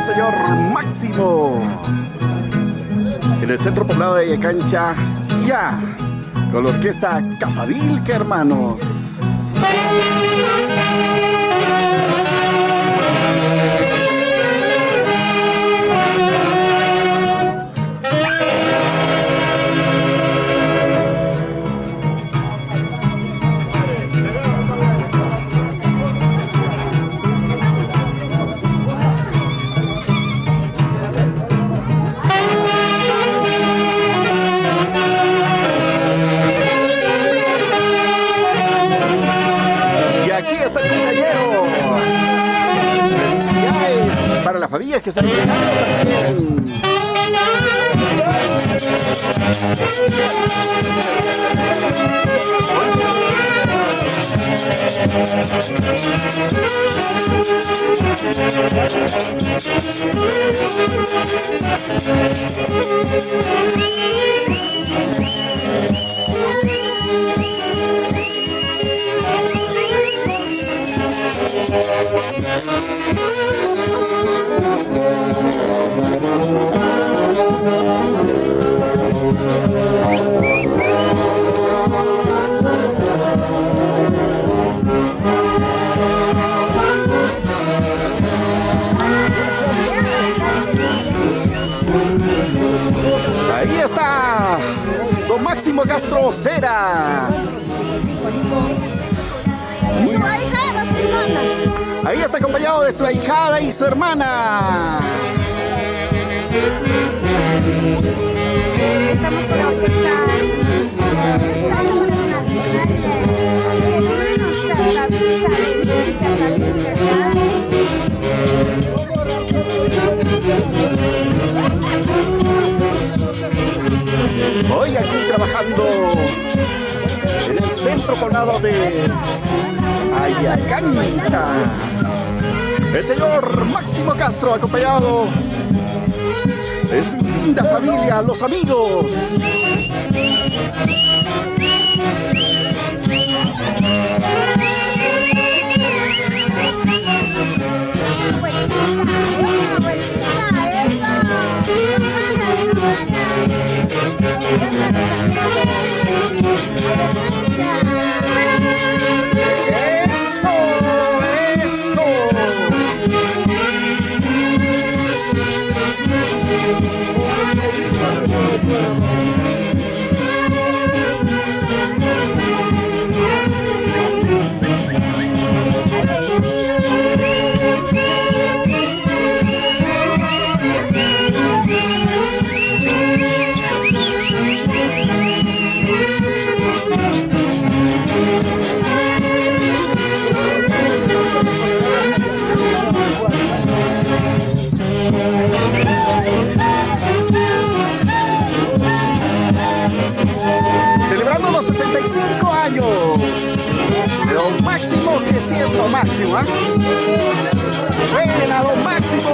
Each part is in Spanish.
señor Máximo. En el centro poblado de Ayacancha, ya, con la orquesta Casavilca Hermanos. Para la familia que se han llegado también. Ahí está don Máximo Castro Ceras. Ahí está acompañado de su ahijada y su hermana. Estamos con la orquesta nacional de hermanos Casavilca. Hoy aquí trabajando en el centro poblado de Ayacancha, el señor Máximo Castro, acompañado de su linda familia, los amigos. Celebrando los 65 años de don Máximo, que sí es lo máximo, ¿eh? ¡Ven a don Máximo!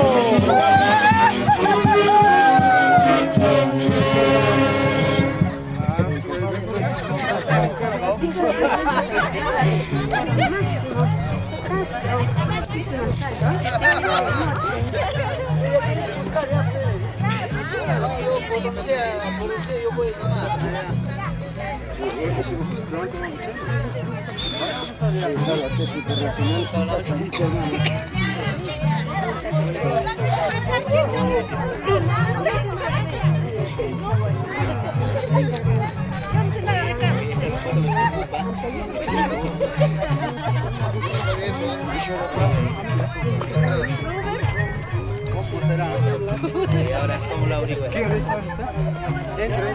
Y ahora es como la auricular. Dentro.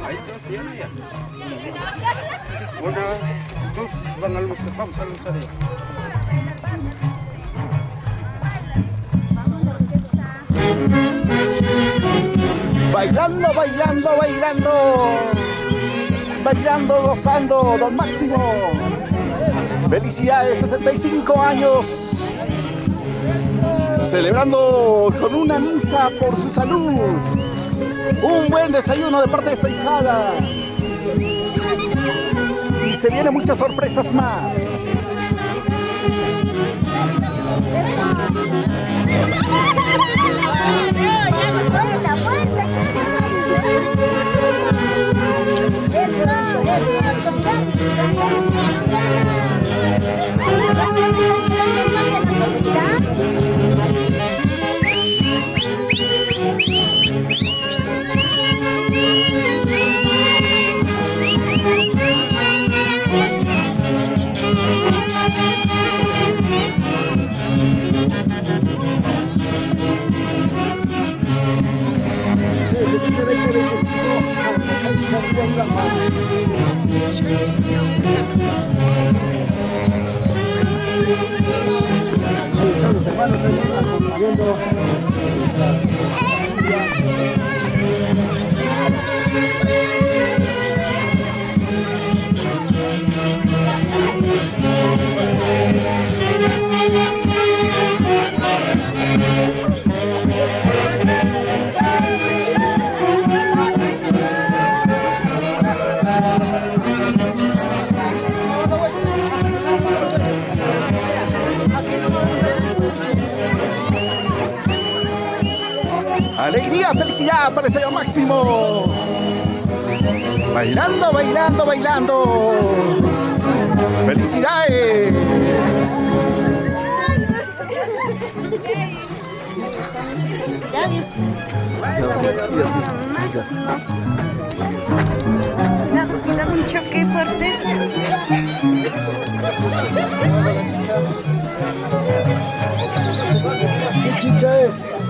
Ahí está, sí, ya. Bueno, entonces van a almorzar, vamos a almorzar ya. Bailando, bailando, bailando. Bailando, gozando, don Máximo. Felicidades, 65 años. Celebrando con una misa por su salud. Un buen desayuno de parte de su hijada. Y se vienen muchas sorpresas más. Ahí están los hermanos ahí acompañando. Alegría, felicidad para el Señor Máximo. Bailando, bailando, bailando. ¡Felicidades! Felicidades. Máximo. Cuidado, cuidado, un choque fuerte. ¿Qué chicha es?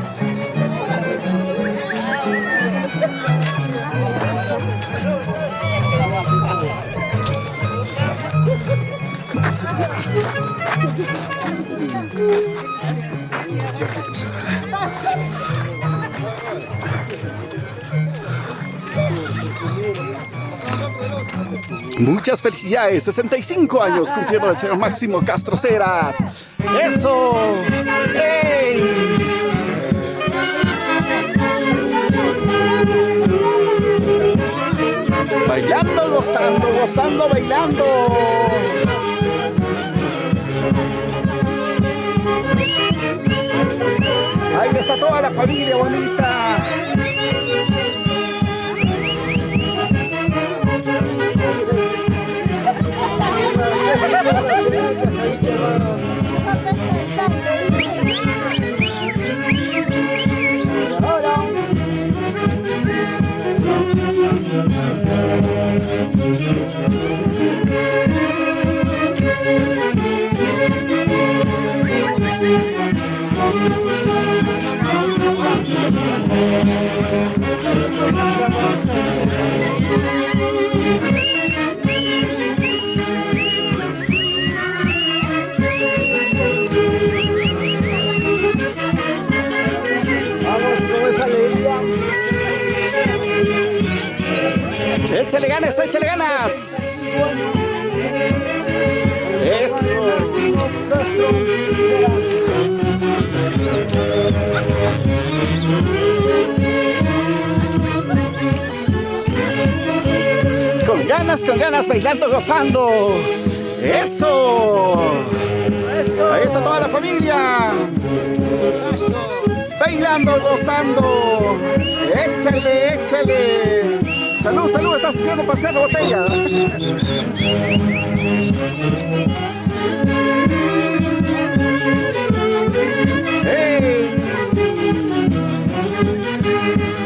Muchas felicidades, 65 años cumpliendo el Señor Máximo Castro Ceras. ¡Eso! ¡Ey! Bailando, gozando, gozando, bailando. Ahí está toda la familia bonita. Échale ganas, échale ganas. Eso. Castro Ceras. Con ganas, bailando, gozando. Eso. Ahí está toda la familia. Bailando, gozando. Échale, échale. Salud, salud, estás haciendo pasear la botella. ¡Hey!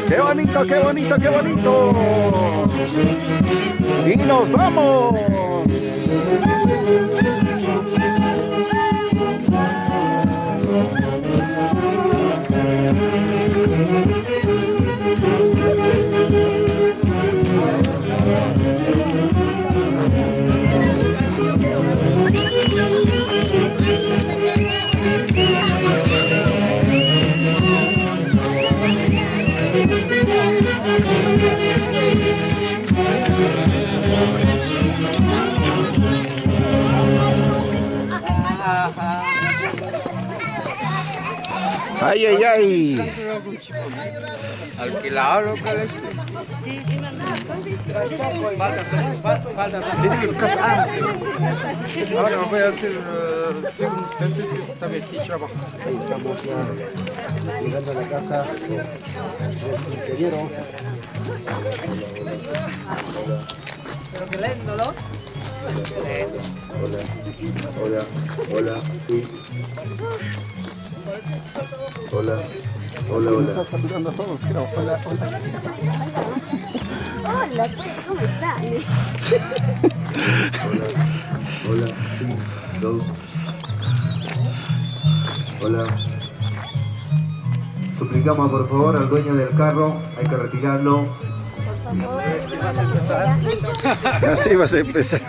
¡Qué bonito, qué bonito, qué bonito! ¡Y nos vamos! ¡Ay, ay, ay! Alquilado local es. Sí, Falta. Ahora voy a hacer segundo, tercer piso también aquí trabajo. Ahí estamos ya llegando a la casa del ingeniero. Pero que lento, ¿no? Hola, sí. Hola. Estás saludando a todos, creo. Hola. hola, ¿cómo están? Hola, sí, dos. Hola. Suplicamos por favor al dueño del carro, hay que retirarlo. Por favor, Así vas a empezar.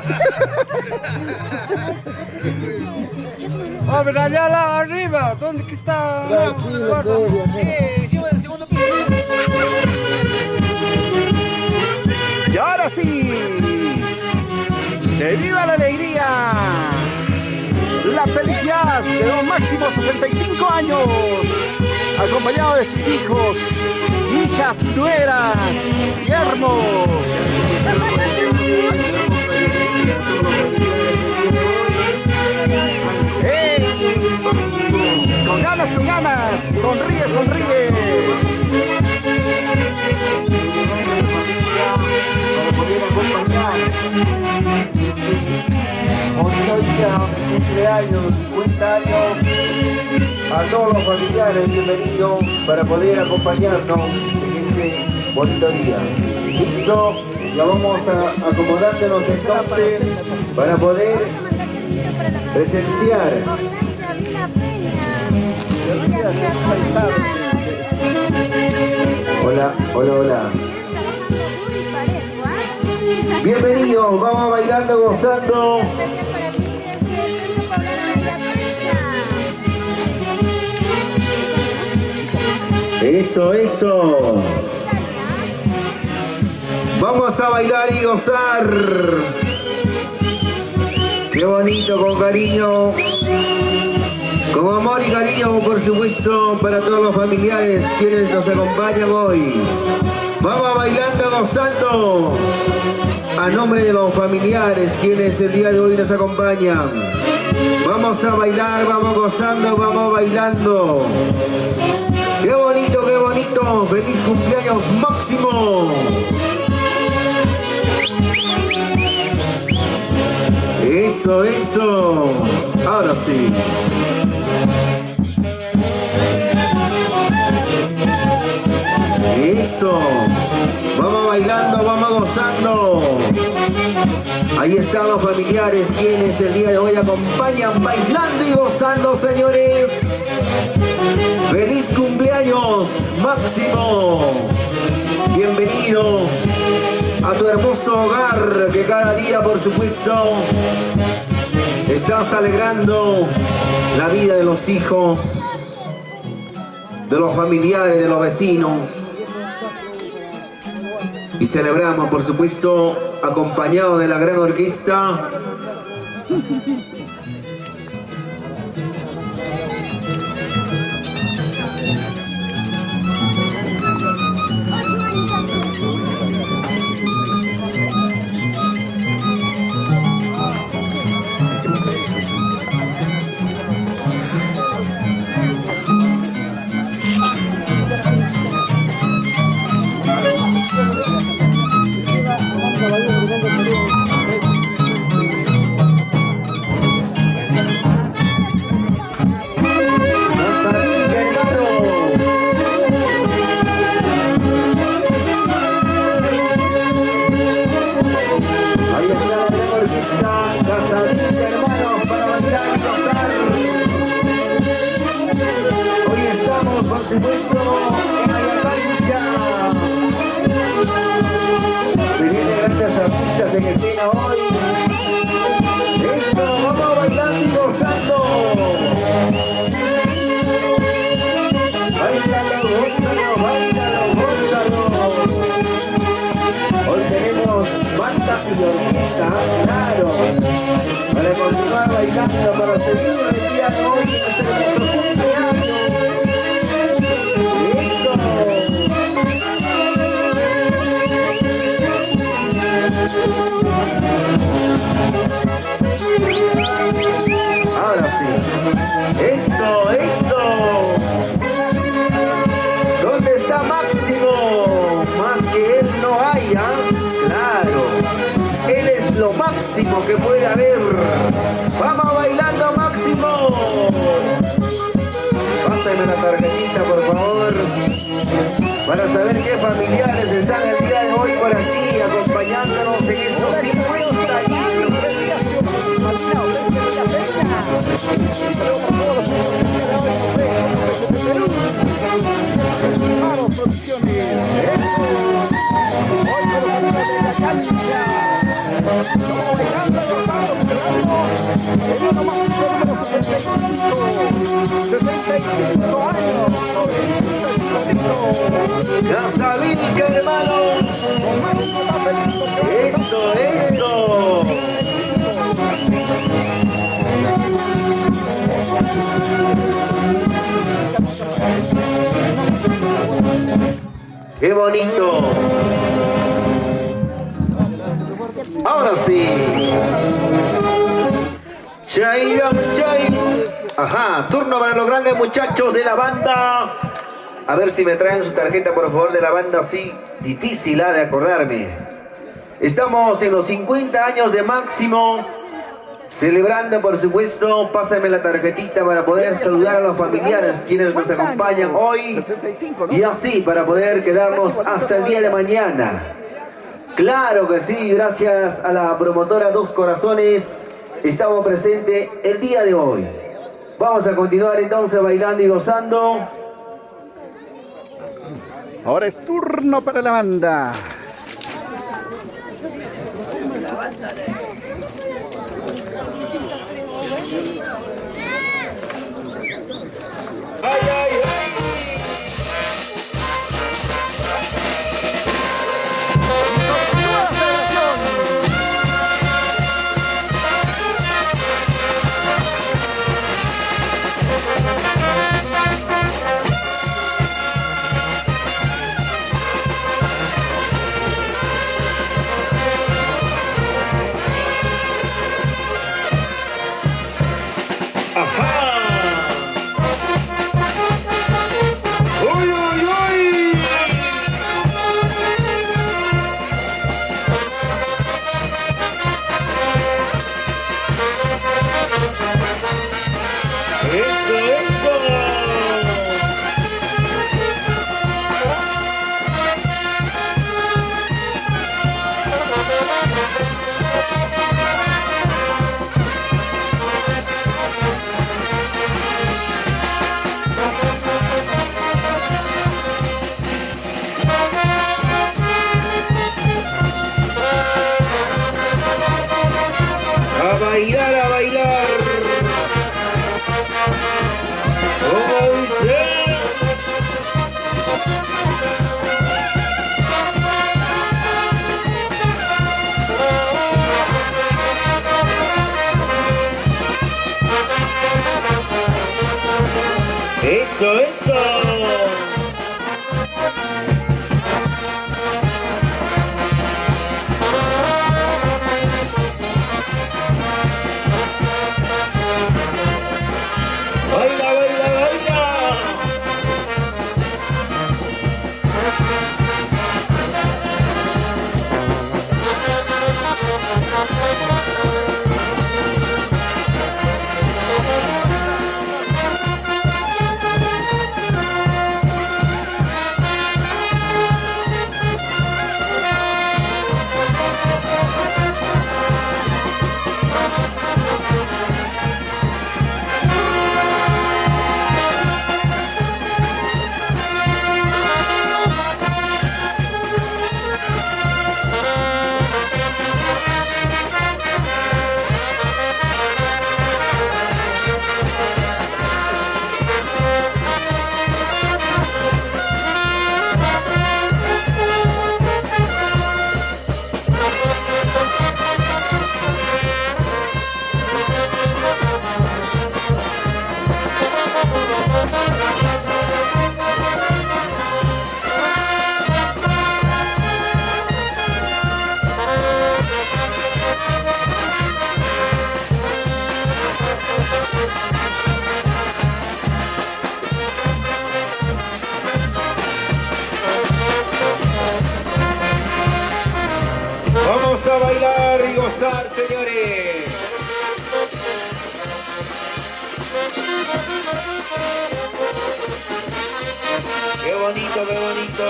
Oh, pero allá arriba, ¿dónde que está? Tranquilo, Delia. Sí, encima del segundo piso. Y ahora sí, ¡que viva la alegría! La felicidad de don Máximo, 65 años, acompañado de sus hijos, hijas, nueras, yernos. ¡Ey! Con ganas, sonríe, sonríe. Para poder acompañar hoy día, cumpleaños, 50 años, a todos los familiares, bienvenidos para poder acompañarnos en este bonito día. Listo, ya vamos a acomodándonos entonces para poder presenciar. Hola, hola, hola. Bienvenidos, vamos bailando, gozando. Eso, eso. Vamos a bailar y gozar. Qué bonito, con cariño. Con amor y cariño, por supuesto, para todos los familiares quienes nos acompañan hoy. Vamos bailando, gozando. A nombre de los familiares quienes el día de hoy nos acompañan. Vamos a bailar, vamos gozando, vamos bailando. ¡Qué bonito, qué bonito! ¡Feliz cumpleaños, Máximo! Eso, eso. Ahora sí. Eso. Vamos bailando, vamos gozando. Ahí están los familiares quienes el día de hoy acompañan bailando y gozando, señores. ¡Feliz cumpleaños, Máximo! Bienvenido a tu hermoso hogar que cada día, por supuesto, estás alegrando la vida de los hijos, de los familiares, de los vecinos. Y celebramos, por supuesto, acompañado de la gran orquesta. En escena hoy. Eso, vamos bailando y gozando. Bailalo, gózalo, bailalo, gózalo. Hoy tenemos bandas y orquesta, claro, para continuar bailando, para seguir el día de hoy en nuestro hermoso cumpleaños. Eso. Ahora sí. Esto, esto. ¿Dónde está Máximo? Más que él no hay, ¿ah? Claro. Él es lo máximo que puede haber. Vamos bailando, Máximo. Pásame la tarjetita, por favor, para saber qué familiares están el día de hoy por aquí acompañándonos en estos 50 años. El romántico número 65. 65 años. Casabil, hermanos. Eso, eso. Qué bonito. Ahora sí. Chaira, chay. Ajá, turno para los grandes muchachos de la banda. A ver si me traen su tarjeta, por favor, de la banda. Sí, difícil de acordarme. Estamos en los 50 años de Máximo. Celebrando, por supuesto. Pásame la tarjetita para poder saludar a los familiares quienes nos acompañan hoy. 65, ¿no? Y así para poder quedarnos hasta el día de mañana. Claro que sí, gracias a la promotora Dos Corazones. Estamos presentes el día de hoy. Vamos a continuar entonces bailando y gozando. Ahora es turno para la banda. ¡Ay, ay, ay! A bailar, a bailar. ¿Cómo dice? Eso, eso. Baila, baila, baila. Vamos a bailar y gozar, señores. Qué bonito, qué bonito.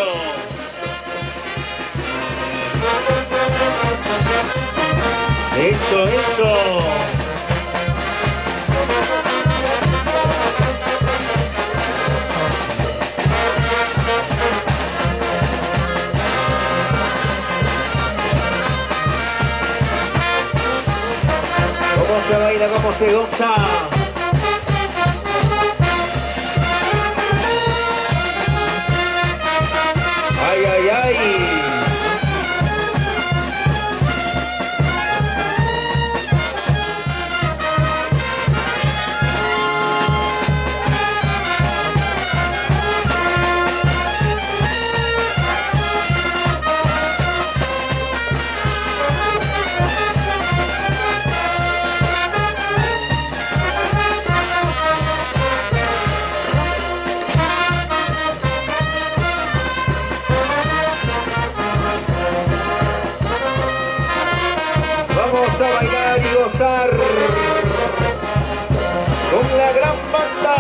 Eso, eso. ¿Cómo se baila? ¿Cómo cómo se goza. Ay, ay, ay. Vamos a bailar y gozar con la gran banda.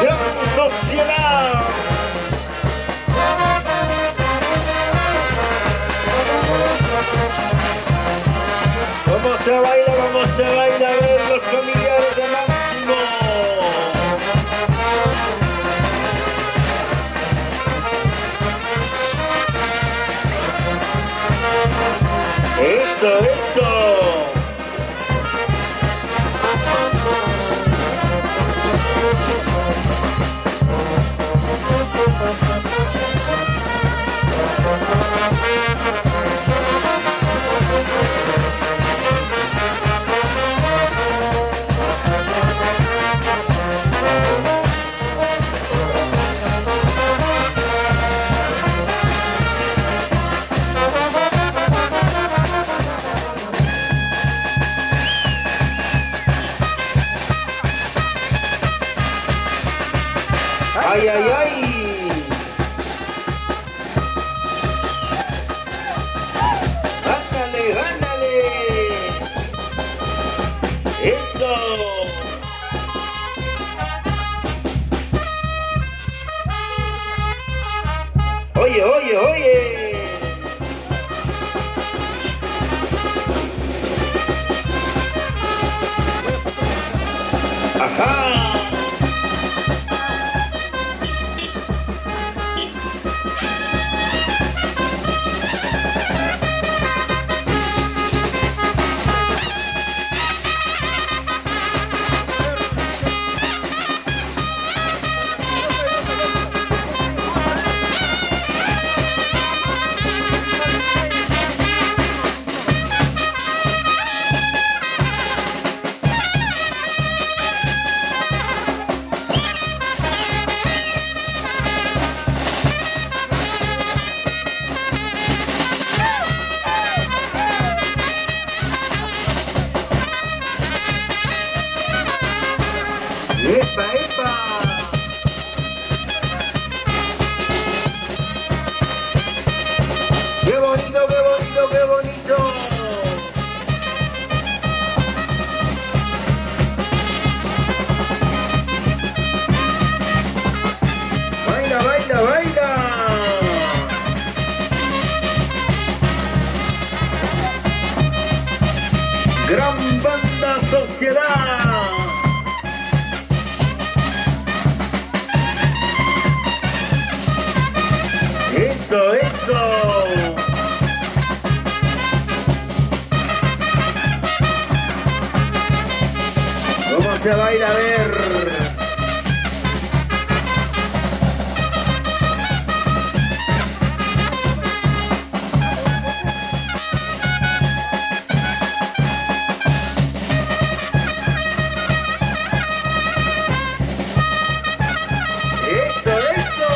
Gran Sociedad. ¿Cómo se baila? ¿Cómo se baila? A ver los familiares de Máximo. Eso, eso. Ay, ay, ay. Gánale, gánale. Eso. Oye, oye, oye. Ajá. ¡Epa, epa! ¡Qué bonito, qué bonito, qué bonito! ¡Baila, baila, baila! ¡Gran Banda Sociedad! Eso, eso. ¿Cómo se baila? A ver. Eso, eso.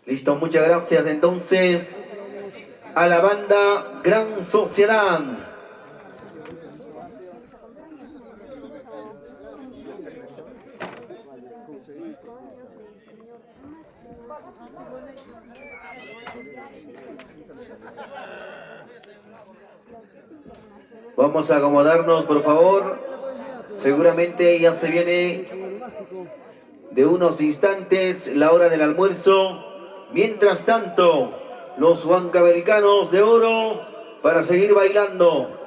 Listo, muchas gracias entonces a la banda Gran Sociedad. Vamos a acomodarnos, por favor. Seguramente ya se viene de unos instantes la hora del almuerzo. Mientras tanto, los huancavelicanos de oro para seguir bailando.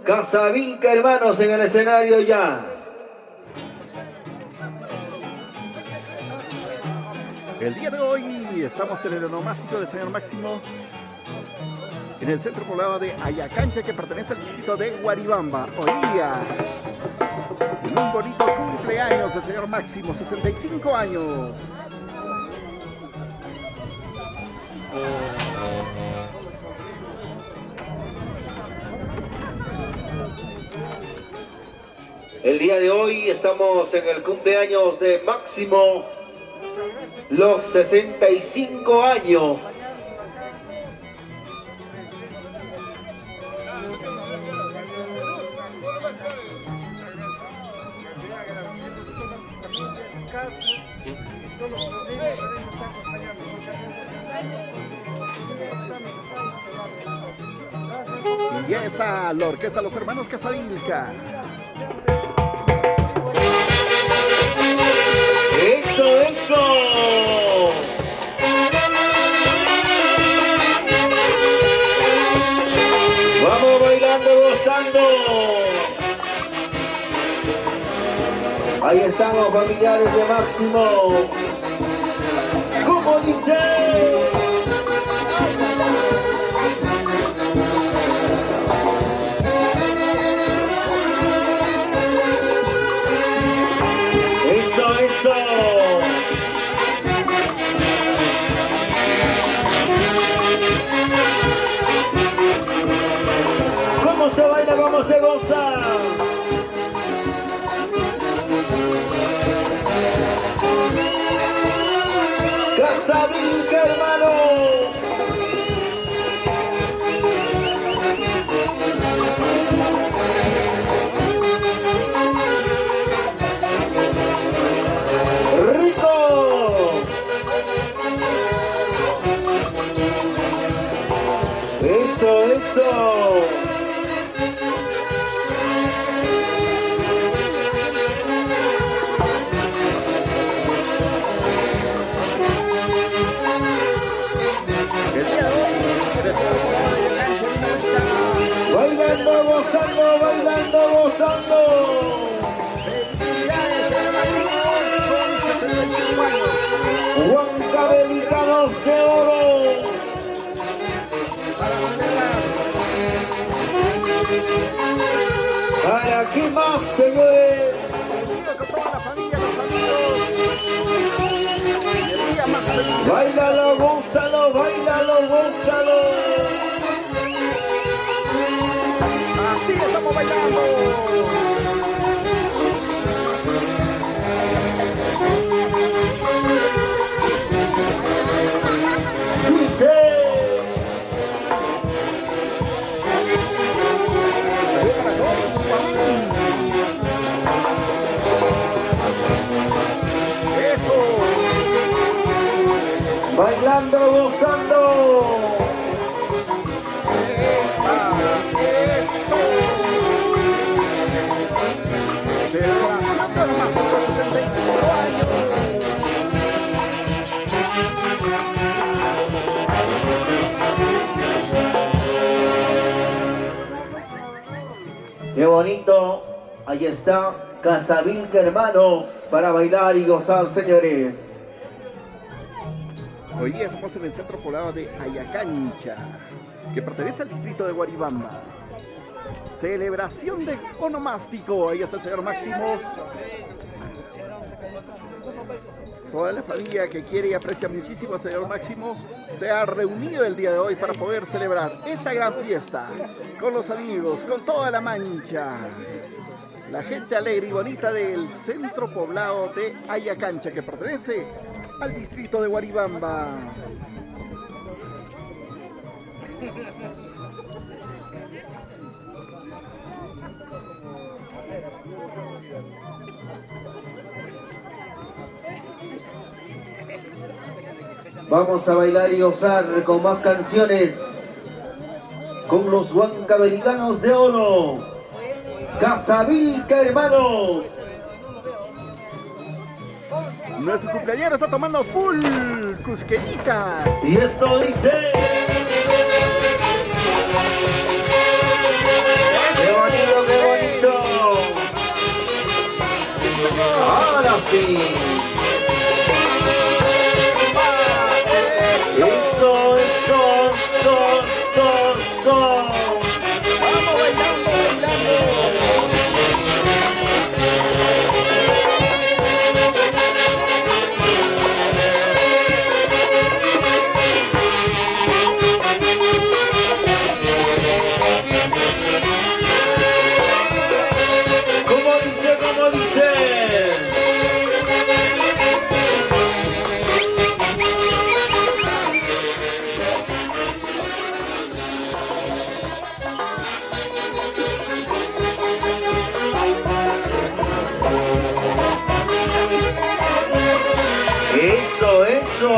Casavilca, hermanos, en el escenario ya. El día de hoy estamos en el onomástico del señor Máximo, en el centro poblado de Ayacancha, que pertenece al distrito de Guaribamba. Hoy día, en un bonito cumpleaños del señor Máximo, 65 años. El día de hoy estamos en el cumpleaños de Máximo, los 65 años. Y ya está la orquesta Los Hermanos Casavilca. ¡Eso, eso! ¡Vamos bailando, gozando! Ahí están los familiares de Máximo. ¿Cómo dice? ¡Eso, eso! ¿Cómo se baila, cómo se goza? Casavilca, hermano. ¡Rico! ¡Eso, eso! Bailando, gozando, bailando, gozando. Huancavelicanos de oro. ¿Para qué más, señores? Con toda la familia, los amigos. Y el día más feliz. Bailalo, gózalo, bailalo, gózalo. Así estamos bailando. Dice. Eso. Bailando, gozando. Qué bonito, ahí está Casavilca, hermanos, para bailar y gozar, señores. Hoy día estamos en el centro poblado de Ayacancha, que pertenece al distrito de Guaribamba. Celebración de onomástico. Ahí está el señor Máximo. Toda la familia que quiere y aprecia muchísimo al señor Máximo se ha reunido el día de hoy para poder celebrar esta gran fiesta con los amigos, con toda la mancha. La gente alegre y bonita del centro poblado de Ayacancha, que pertenece al distrito de Guaribamba. Vamos a bailar y gozar con más canciones con los huancavelicanos de oro, Casavilca Hermanos. Nuestro cumpleañero está tomando full cusqueñitas. Y esto dice... ¡Qué bonito, qué bonito! ¡Ahora sí! Eso, eso, eso, eso, eso. Vamos bailando, bailando. ¿Cómo dice? ¿Cómo dice? Eso, eso.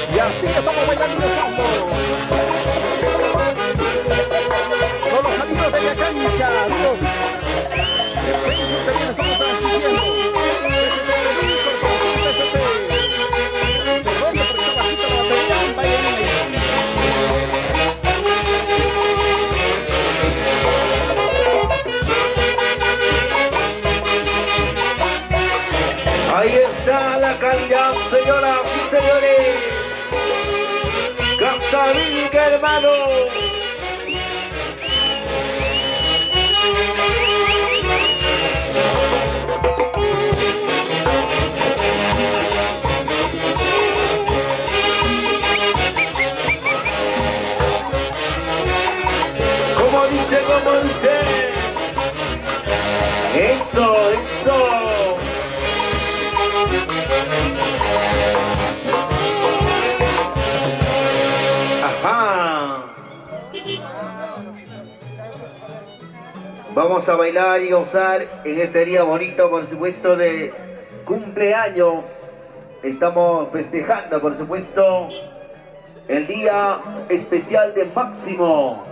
Y así estamos bailando y gozando. Con los amigos de la cancha, amigos. Ellos también estamos transmitiendo. Desde Corporación PSP. Y se rompe porque está bajita la batería. Bailarines. Ahí está la calidad, señoras y señores. Casavilca Hermanos. ¿Cómo dice? ¿Cómo dice? Eso, eso. Ajá. Vamos a bailar y gozar en este día bonito, por supuesto, de cumpleaños. Estamos festejando, por supuesto, el día especial de Máximo.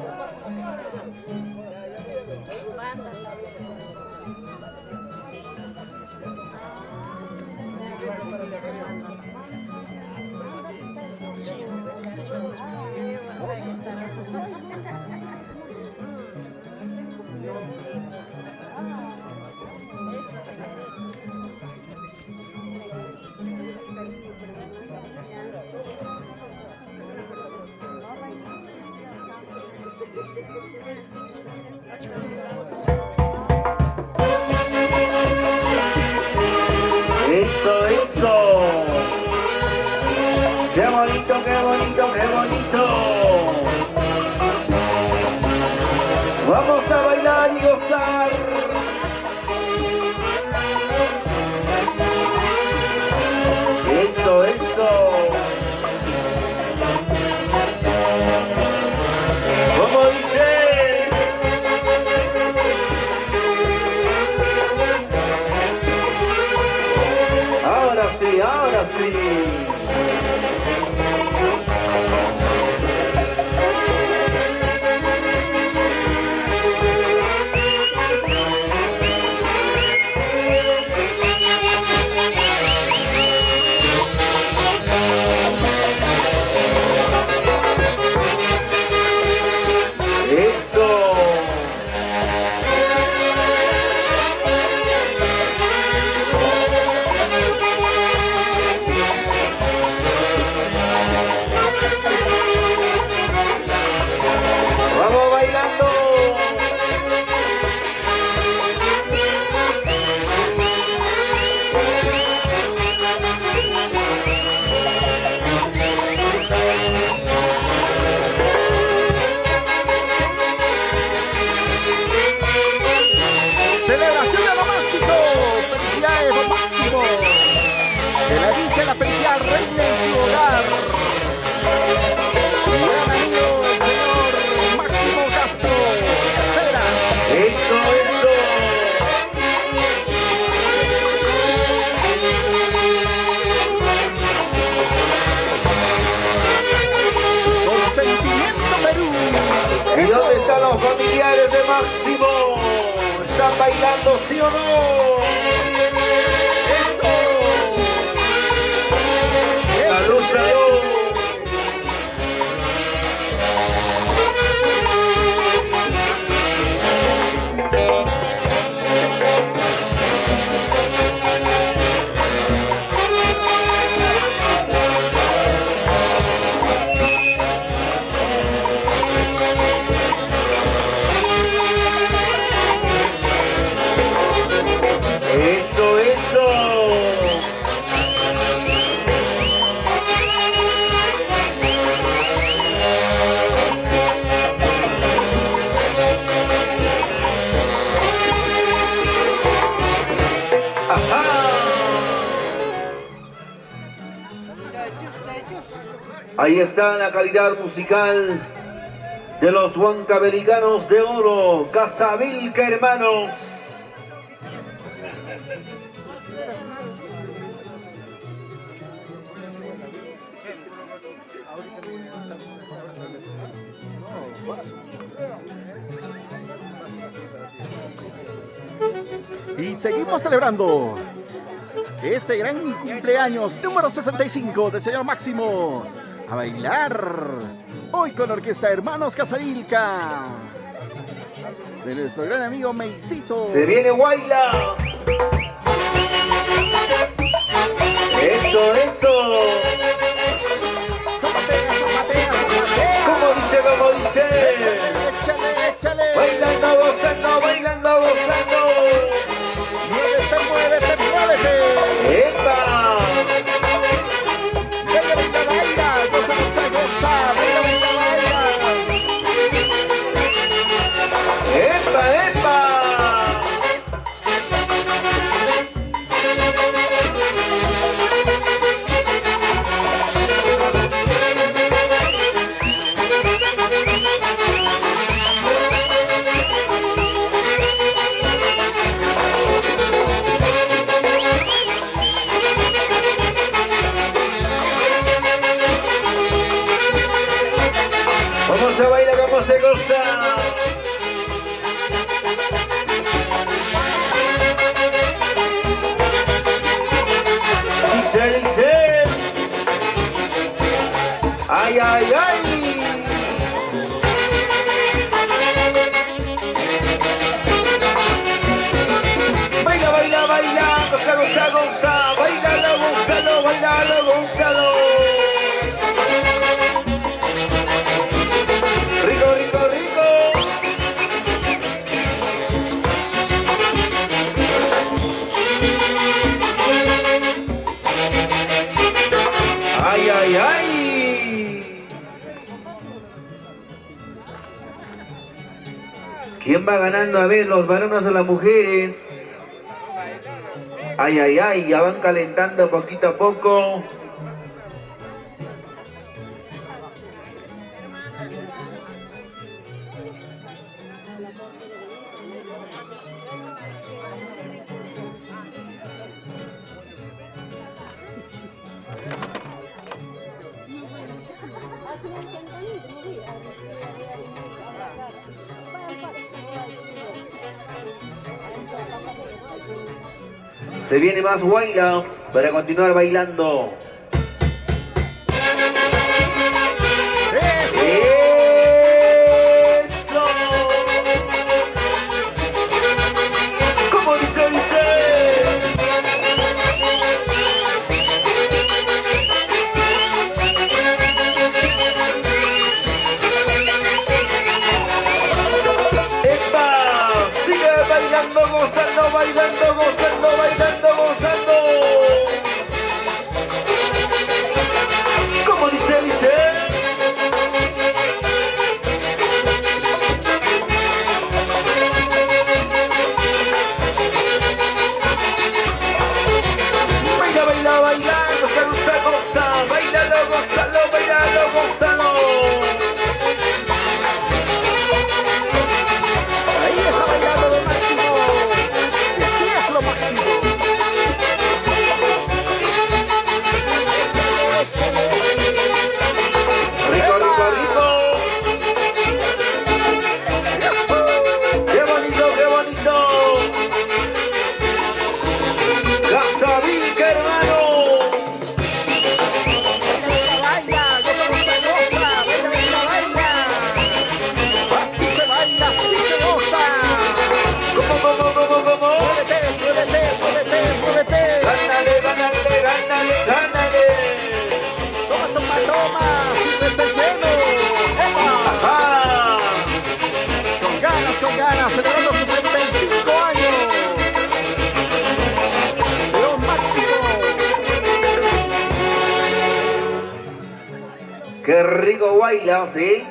los familiares de Máximo. ¿Están bailando, sí o no? ¡Eso! ¡Salud, salud! Eso, eso. Ajá. Ahí está la calidad musical de los huancavelicanos de oro, Casavilca hermanos. Y seguimos celebrando este gran cumpleaños número 65 del señor Máximo. A bailar hoy con la orquesta Hermanos Casavilca de nuestro gran amigo Meisito. Se viene Guaylas. Eso, eso. Zapatea, zapatea, zapatea. ¿Cómo dice, cómo dice? Échale, échale. Bailando, gozando, bailando, gozando. Muévete, muévete, muévete. ¡Epa! Baila, baila, baila. Goza, goza, goza. Baila, baila, baila. ¡Epa, epa! ¿Cómo se baila, cómo se goza? Dice, dice. ¡Ay, ay, ay! Baila, baila, baila, goza, goza, goza. Bailalo, gozalo, bailalo, gozalo. Rico, rico, rico. Ay, ay, ay. ¿Quién va ganando? A ver, los varones o las mujeres. Ay, ay, ay, ya van calentando poquito a poco. Se viene más guaylas para continuar bailando. ¡Eso! ¡Eso! ¿Cómo dice, dice? ¡Epa! Sigue bailando, gozando, bailando, gozando, bailando, gozando. ¿Cómo dice, dice? Baila, baila, baila, goza, goza, goza. Bailalo, gozalo, bailalo, gozalo. Ahí está bailando Don Máximo. Y así es lo máximo. Qué rico baila, ¿sí?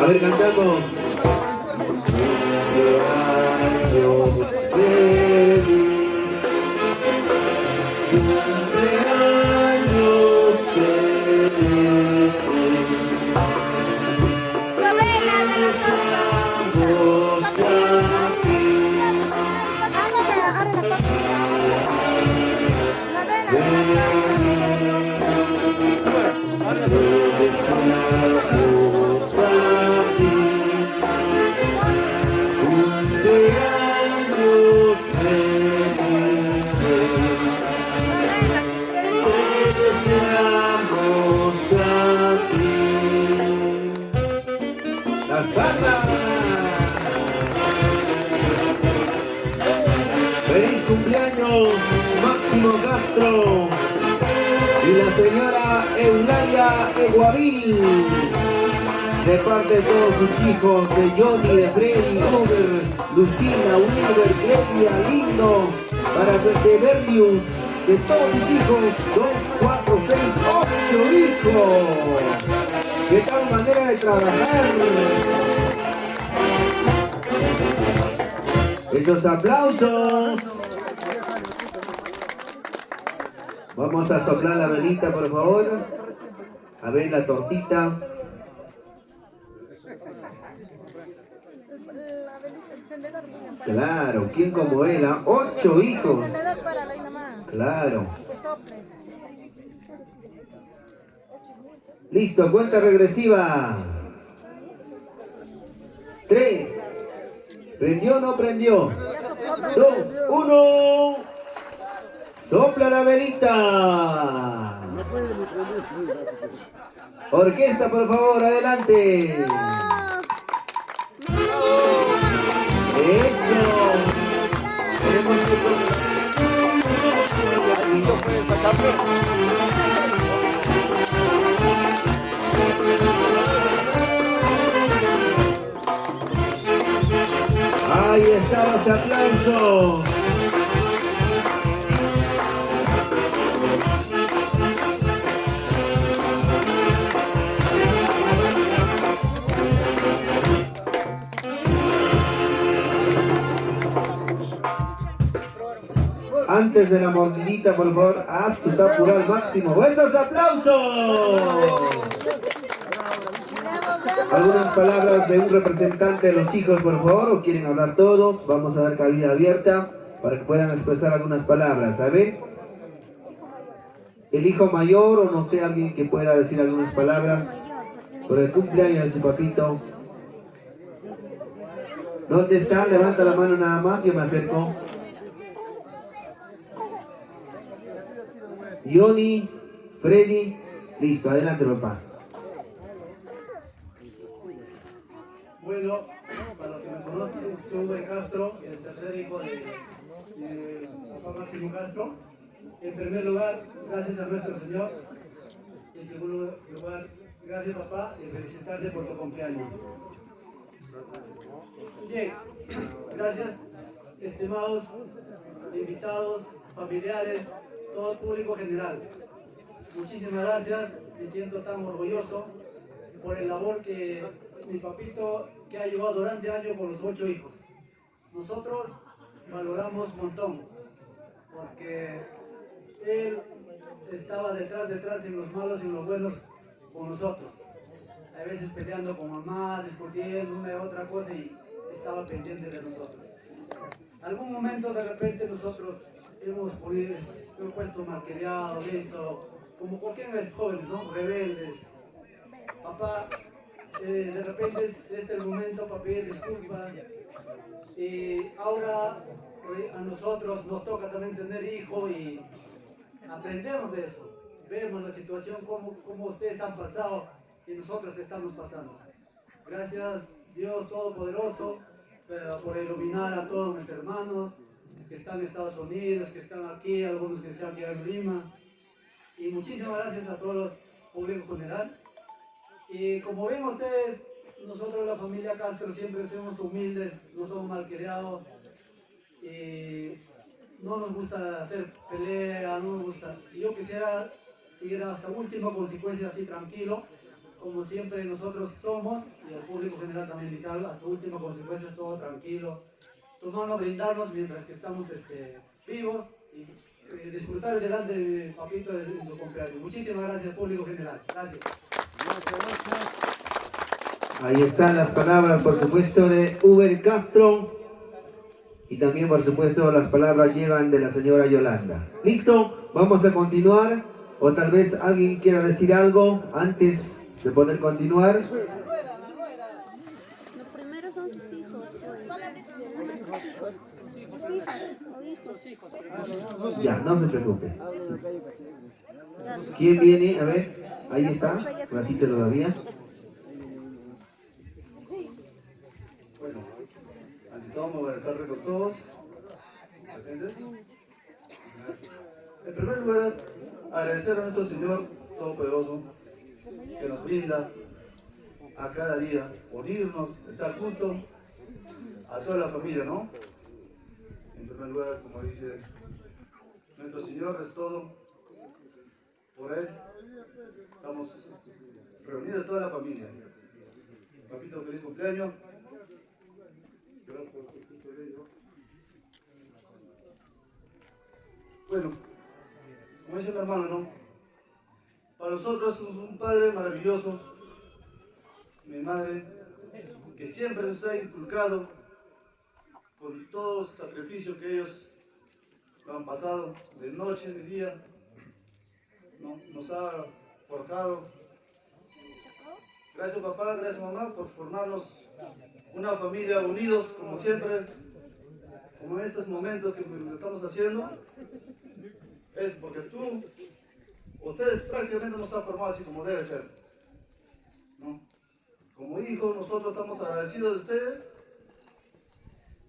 A ver, cantamos. Las palmas. Feliz cumpleaños, Máximo Castro y la señora Eulalia Eguavil, de parte de todos sus hijos, de Johnny, de Freddy, Uber, Lucina, Wilber, Grecia, Lindo, para de Berlius, de todos sus hijos, 2, 4, 6, 8 hijos. ¿Qué tal manera de trabajar? Esos aplausos. Vamos a soplar la velita, por favor. A ver la tortita. Claro, ¿quién como él? 8 hijos. Claro. Listo, cuenta regresiva. 3. ¿Prendió o no prendió? 2, 1. Sopla la velita. Orquesta, por favor, adelante. Eso. Ahí lo pueden sacar. Ahí están los aplausos. Antes de la mordidita, por favor, haz su tapura al máximo. ¡Vuestros aplausos! Algunas palabras de un representante de los hijos, por favor, o quieren hablar todos. Vamos a dar cabida abierta para que puedan expresar algunas palabras. A ver, el hijo mayor, o no sé, alguien que pueda decir algunas palabras por el cumpleaños de su papito. ¿Dónde está? Levanta la mano nada más, yo me acerco. Johnny, Freddy, listo, adelante papá. Bueno, para los que me conocen, soy Uber Castro, el tercer hijo de papá Máximo Castro. En primer lugar, gracias a nuestro Señor. En segundo lugar, gracias papá y felicitarte por tu cumpleaños. Bien, gracias estimados invitados, familiares, todo el público general. Muchísimas gracias, me siento tan orgulloso por el labor que mi papito que ha llevado durante años con los 8 hijos. Nosotros valoramos un montón, porque él estaba detrás en los malos y en los buenos con nosotros. A veces peleando con mamá, discutiendo una y otra cosa y estaba pendiente de nosotros. Algún momento de repente nosotros hemos puesto malcriado, eso, como cualquier jóvenes, ¿no? Rebeldes. Papá, de repente este es el momento para pedir disculpas. Y ahora a nosotros nos toca también tener hijos y aprendemos de eso. Vemos la situación, como ustedes han pasado y nosotros estamos pasando. Gracias Dios Todopoderoso por iluminar a todos mis hermanos que están en Estados Unidos, que están aquí, algunos que están aquí en Lima. Y muchísimas gracias a todos los público general. Y como ven ustedes, nosotros la familia Castro siempre somos humildes, no somos malcriados. Y no nos gusta hacer pelea, no nos gusta. Yo quisiera seguir hasta última consecuencia así tranquilo, como siempre nosotros somos, y el público general también vital, hasta última consecuencia todo tranquilo, tomarnos, brindarnos mientras que estamos vivos y disfrutar delante de mi papito en su cumpleaños. Muchísimas gracias público general, gracias. Ahí están las palabras, por supuesto, de Uber Castro. Y también, por supuesto, las palabras llegan de la señora Yolanda. ¿Listo? Vamos a continuar. O tal vez alguien quiera decir algo antes de poder continuar. Lo primero son sus hijos, pues. No sus hijos. Sus hijas o hijos. Ya, no se preocupe. Ya, ¿Quién viene? A ver, ahí está. Un ratito todavía. Bueno, ante todo, muy buenas tardes con todos presentes. En primer lugar, agradecer a nuestro Señor Todopoderoso que nos brinda a cada día unirnos, estar juntos, a toda la familia, ¿no? En primer lugar, como dices, nuestro Señor es todo, por Él estamos reunidos toda la familia. Papito, feliz cumpleaños. Gracias por su cumpleaños. Bueno, como dice mi hermano, ¿no? Para nosotros es un padre maravilloso, mi madre, que siempre nos ha inculcado con todo el sacrificio que ellos han pasado, de noche, de día, ¿no? Nos ha forjado. Gracias papá, gracias mamá por formarnos una familia unidos, como siempre, como en estos momentos que lo estamos haciendo. Es porque ustedes prácticamente nos han formado así como debe ser, ¿no? Como hijos nosotros estamos agradecidos de ustedes,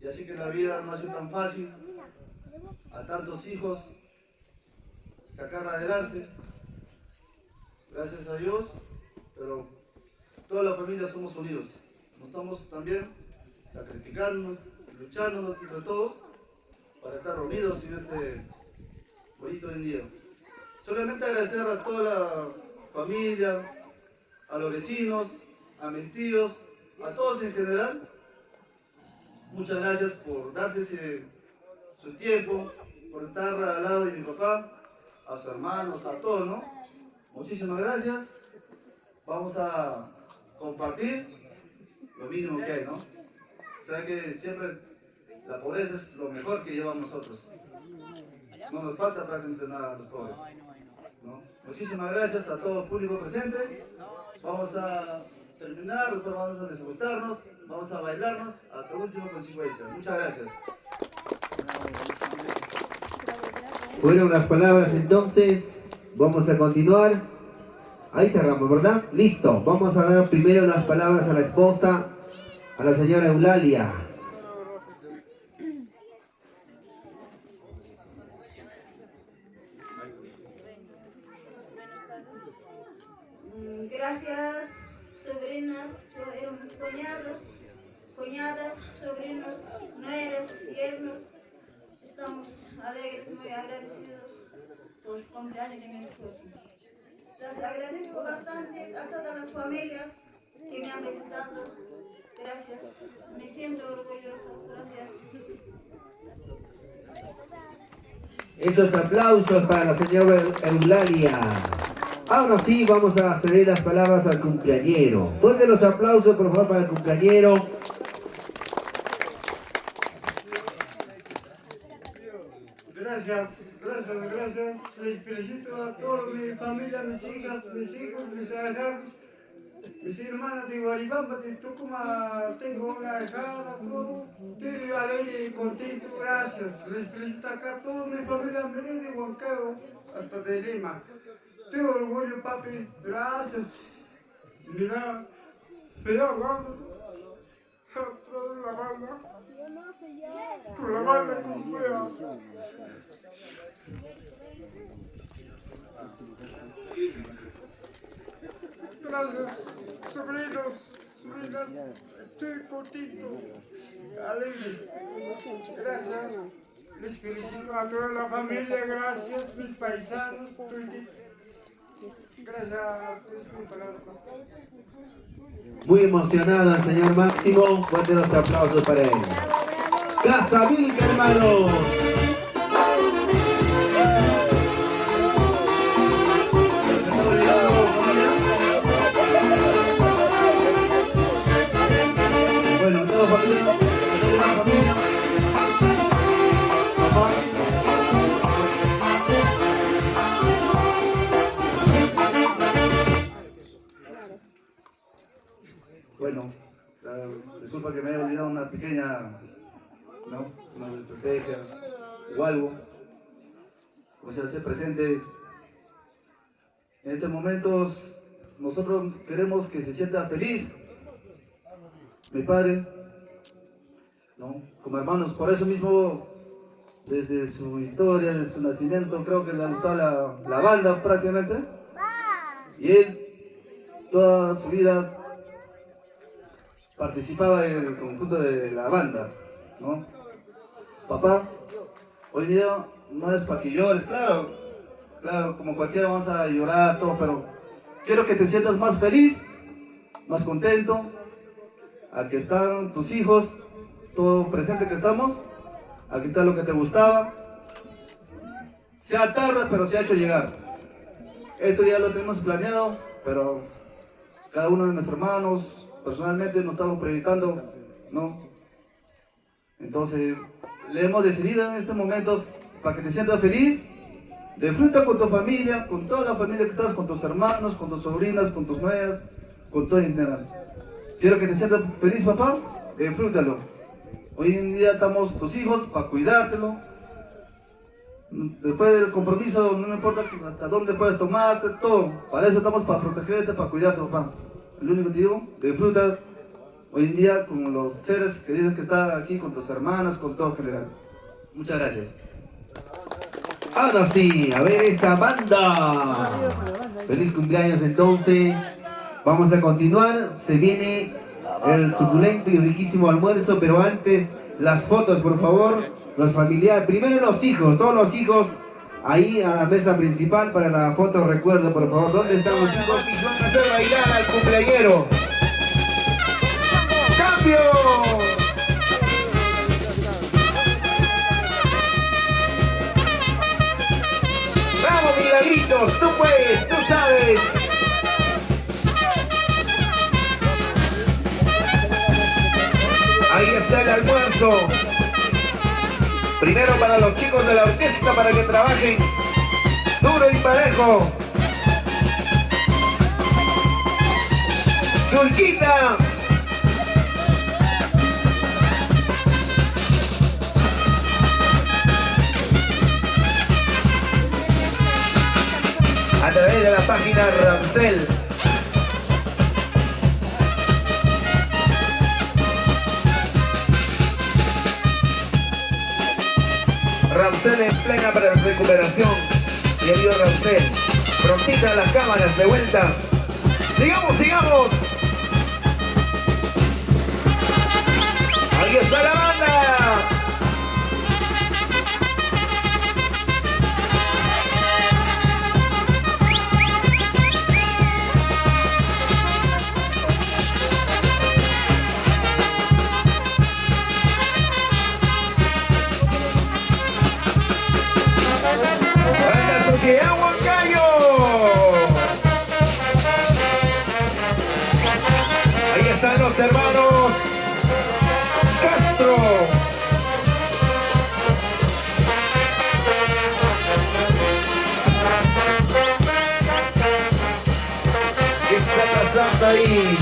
y así que la vida no ha sido tan fácil, a tantos hijos, sacar adelante. Gracias a Dios, pero toda la familia somos unidos. Nos estamos también sacrificándonos, luchándonos entre todos para estar unidos en este bonito día. Solamente agradecer a toda la familia, a los vecinos, a mis tíos, a todos en general. Muchas gracias por darse su tiempo, por estar al lado de mi papá, a sus hermanos, a todos, ¿no? Muchísimas gracias. Vamos a compartir lo mínimo que hay, ¿no? O sea que siempre la pobreza es lo mejor que llevamos nosotros. No nos falta prácticamente nada a los pobres, ¿no? Muchísimas gracias a todo el público presente. Vamos a terminar, después vamos a desgustarnos, vamos a bailarnos hasta última consecuencia. Muchas gracias. Fueron las palabras entonces. Vamos a continuar. Ahí cerramos, ¿verdad? Listo. Vamos a dar primero las palabras a la esposa, a la señora Eulalia. Gracias, sobrinas, cuñadas, sobrinos, nueras, yernos. Estamos alegres, muy agradecidos por el cumpleaños de mi esposo. Les agradezco bastante a todas las familias que me han visitado. Gracias, me siento orgulloso. Gracias. Esos aplausos para la señora Eulalia. Ahora sí, vamos a ceder las palabras al cumpleañero. Fuerte los aplausos, por favor, para el cumpleañero. Gracias. Les felicito a toda mi familia, mis hijas, mis hijos, mis ahijados, mis hermanas de Guaribamba, de Tucumán. Tengo una ahijada, todo. Estoy alegre y contento, gracias. Les felicito acá a toda mi familia, de Huancayo hasta de Lima. Tengo orgullo, papi, gracias. Mira, guapo. Por la banda como pueda. Gracias, sobrinas, estoy contento, alegre. Gracias, les felicito a toda la familia, gracias, mis paisanos, gracias, es mi palabra. Muy emocionado el señor Máximo. Fuerte los aplausos para él. Casa Vilca, hermanos. Bueno, todo familia. Papá. Bueno, disculpa que me haya olvidado una pequeña, ¿no? Una estrategia o algo. O sea, ser presentes. En estos momentos nosotros queremos que se sienta feliz mi padre, ¿no? Como hermanos, por eso mismo, desde su historia, desde su nacimiento, creo que le ha gustado la banda prácticamente. Y él, toda su vida, participaba en el conjunto de la banda, ¿no? Papá, hoy día no es para que llores, claro, como cualquiera vamos a llorar, todo, pero quiero que te sientas más feliz, más contento. Aquí están tus hijos, todo presente que estamos. Aquí está lo que te gustaba. Sea tarde, pero se ha hecho llegar. Esto ya lo tenemos planeado, pero cada uno de nuestros hermanos, personalmente, nos estamos proyectando, ¿no? Entonces, le hemos decidido en estos momentos para que te sientas feliz. Disfruta con tu familia, con toda la familia que estás, con tus hermanos, con tus sobrinas, con tus nueras, con todo en general. Quiero que te sientas feliz, papá, disfrútalo. Hoy en día estamos tus hijos para cuidártelo. Después del compromiso, no me importa hasta dónde puedes tomarte, todo. Para eso estamos, para protegerte, para cuidarte, papá. Lo único que te digo, disfruta hoy en día con los seres que dicen que están aquí, con tus hermanos, con todo en general. Muchas gracias. Ahora sí, a ver esa banda. Feliz cumpleaños entonces. Vamos a continuar. Se viene el suculento y riquísimo almuerzo, pero antes las fotos, por favor. Los familiares, primero los hijos, todos los hijos ahí a la mesa principal para la foto recuerdo, por favor. ¿Dónde están los hijos? Y van a hacer bailar al cumpleañero. ¡Cambio! ¡Vamos, Milagritos! ¡Tú puedes! ¡Tú sabes! Ahí está el almuerzo. Primero para los chicos de la orquesta para que trabajen duro y parejo. Zulquita. A través de la página Ramsel. Ramsel en plena recuperación. Y adiós Ramsel. Prontita las cámaras de vuelta. ¡Sigamos, sigamos! ¡Ahí está la banda! ¡Sociedad Huancayo! Ahí están los hermanos Castro. ¿Qué está pasando ahí?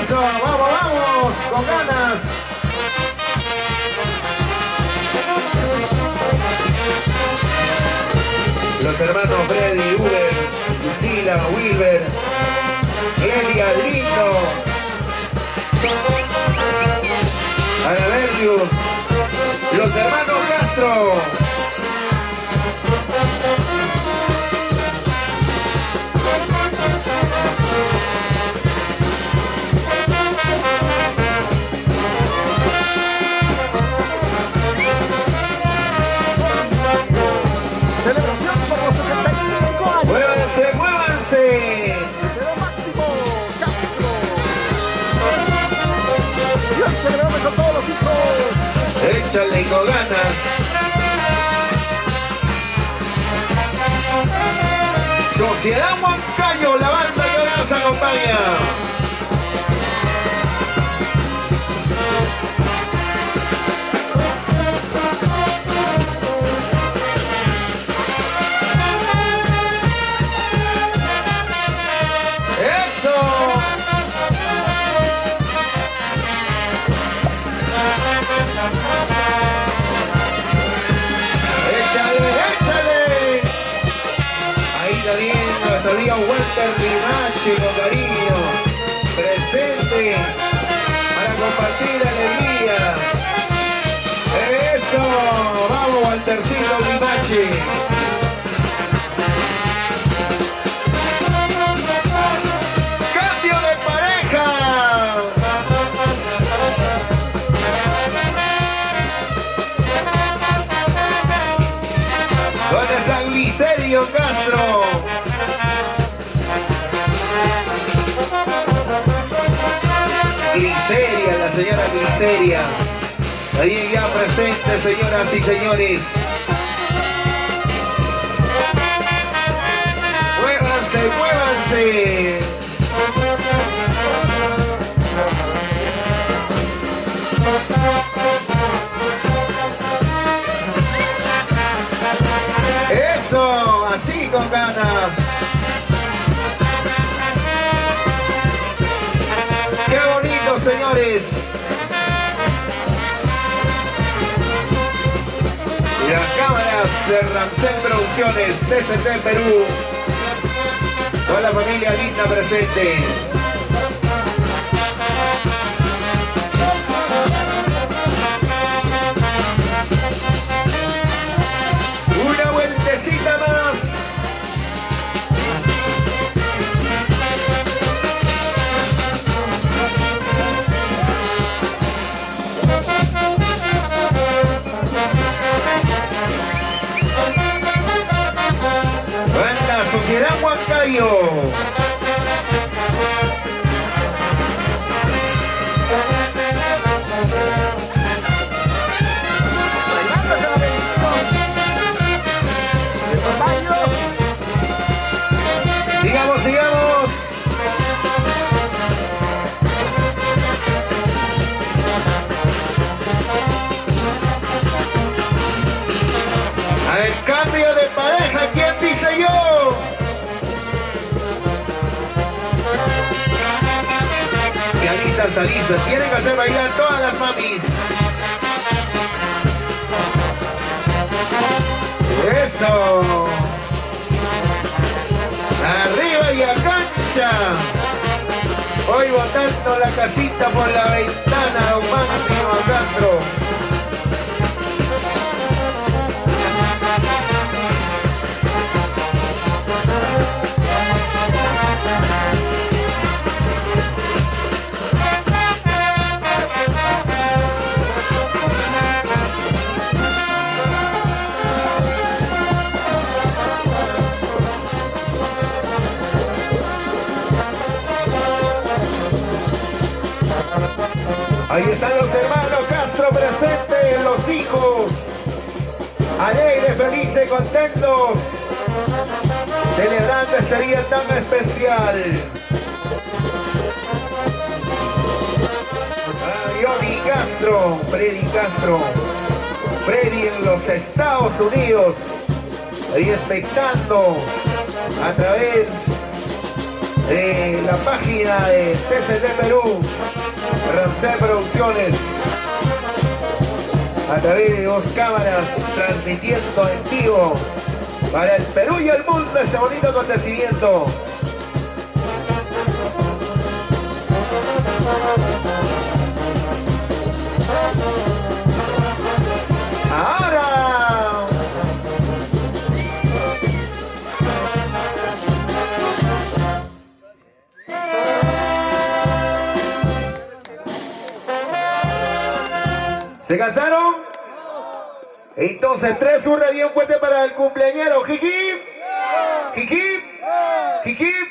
¡Eso! ¡Vamos, vamos! ¡Con ganas! Los hermanos Freddy, Uber, Lucila, Wilber, Elia, Lindo, Anaverdius, los hermanos Castro. Celebración por los 65 años. ¡Muévanse, muévanse! Pero Máximo Castro. Y hoy celebramos con todos los hijos. Échale con ganas. Sociedad Huancayo, la banda que hoy nos acompaña. ¡Échale, échale! Ahí también nuestro día Walter Rimache con cariño, presente para compartir alegría. ¡Eso! ¡Vamos, Waltercito Rimache! ¡Cambio de pareja! Don San Licerio Castro. Gliceria, la señora Gliceria. Ahí ya presente, señoras y señores. Muévanse, muévanse. Eso, así con ganas. Qué bonito, señores. Las cámaras de Ramsel Producciones, TCT Perú. Toda la familia linda presente. Sociedad Huancayo. Sigamos, sigamos. Al cambio de pareja, ¿quién dice yo? Se alisan. Tienen que hacer bailar todas las mamis. Eso. Arriba y a cancha. Hoy botando la casita por la ventana, don Máximo Castro. Ahí están los hermanos Castro presentes, los hijos, alegres, felices, contentos, celebrando ese día tan especial. Johnny Castro, Freddy en los Estados Unidos, ahí expectando a través de la página de TCT Perú, Rancel Producciones, a través de 2 cámaras, transmitiendo en vivo para el Perú y el mundo ese bonito acontecimiento. Ahora ¿se cansaron? Entonces 3 hurras bien fuerte para el cumpleañero. Jijip, jijip, jijip.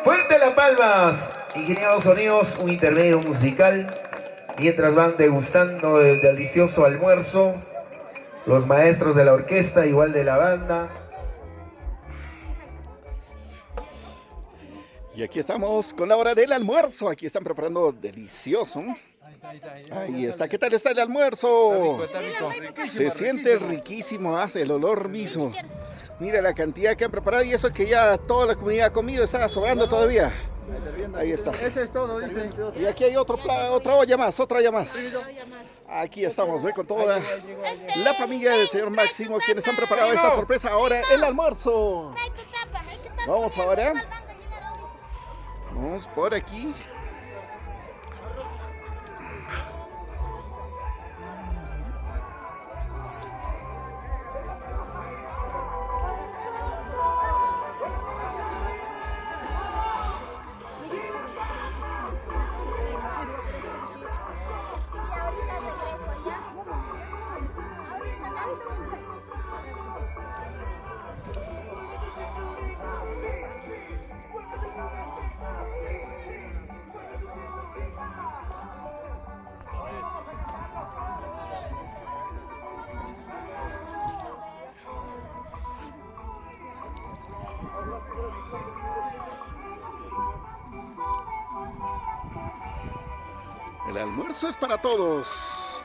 Fuerte las palmas. Ingenieros sonidos, un intermedio musical. Mientras van degustando el delicioso almuerzo, los maestros de la orquesta, igual de la banda. Y aquí estamos con la hora del almuerzo. Aquí están preparando delicioso. Ahí está. ¿Qué tal está el almuerzo? Está rico. Se siente riquísimo, hace el olor mismo. Mira la cantidad que han preparado y eso que ya toda la comunidad ha comido, está sobrando todavía. Ahí está. Ese es todo, dice. Y aquí hay otra olla más. Aquí estamos, con toda la familia del señor Máximo, quienes han preparado esta sorpresa. Ahora el almuerzo. Vamos ahora. Vamos por aquí. El almuerzo es para todos.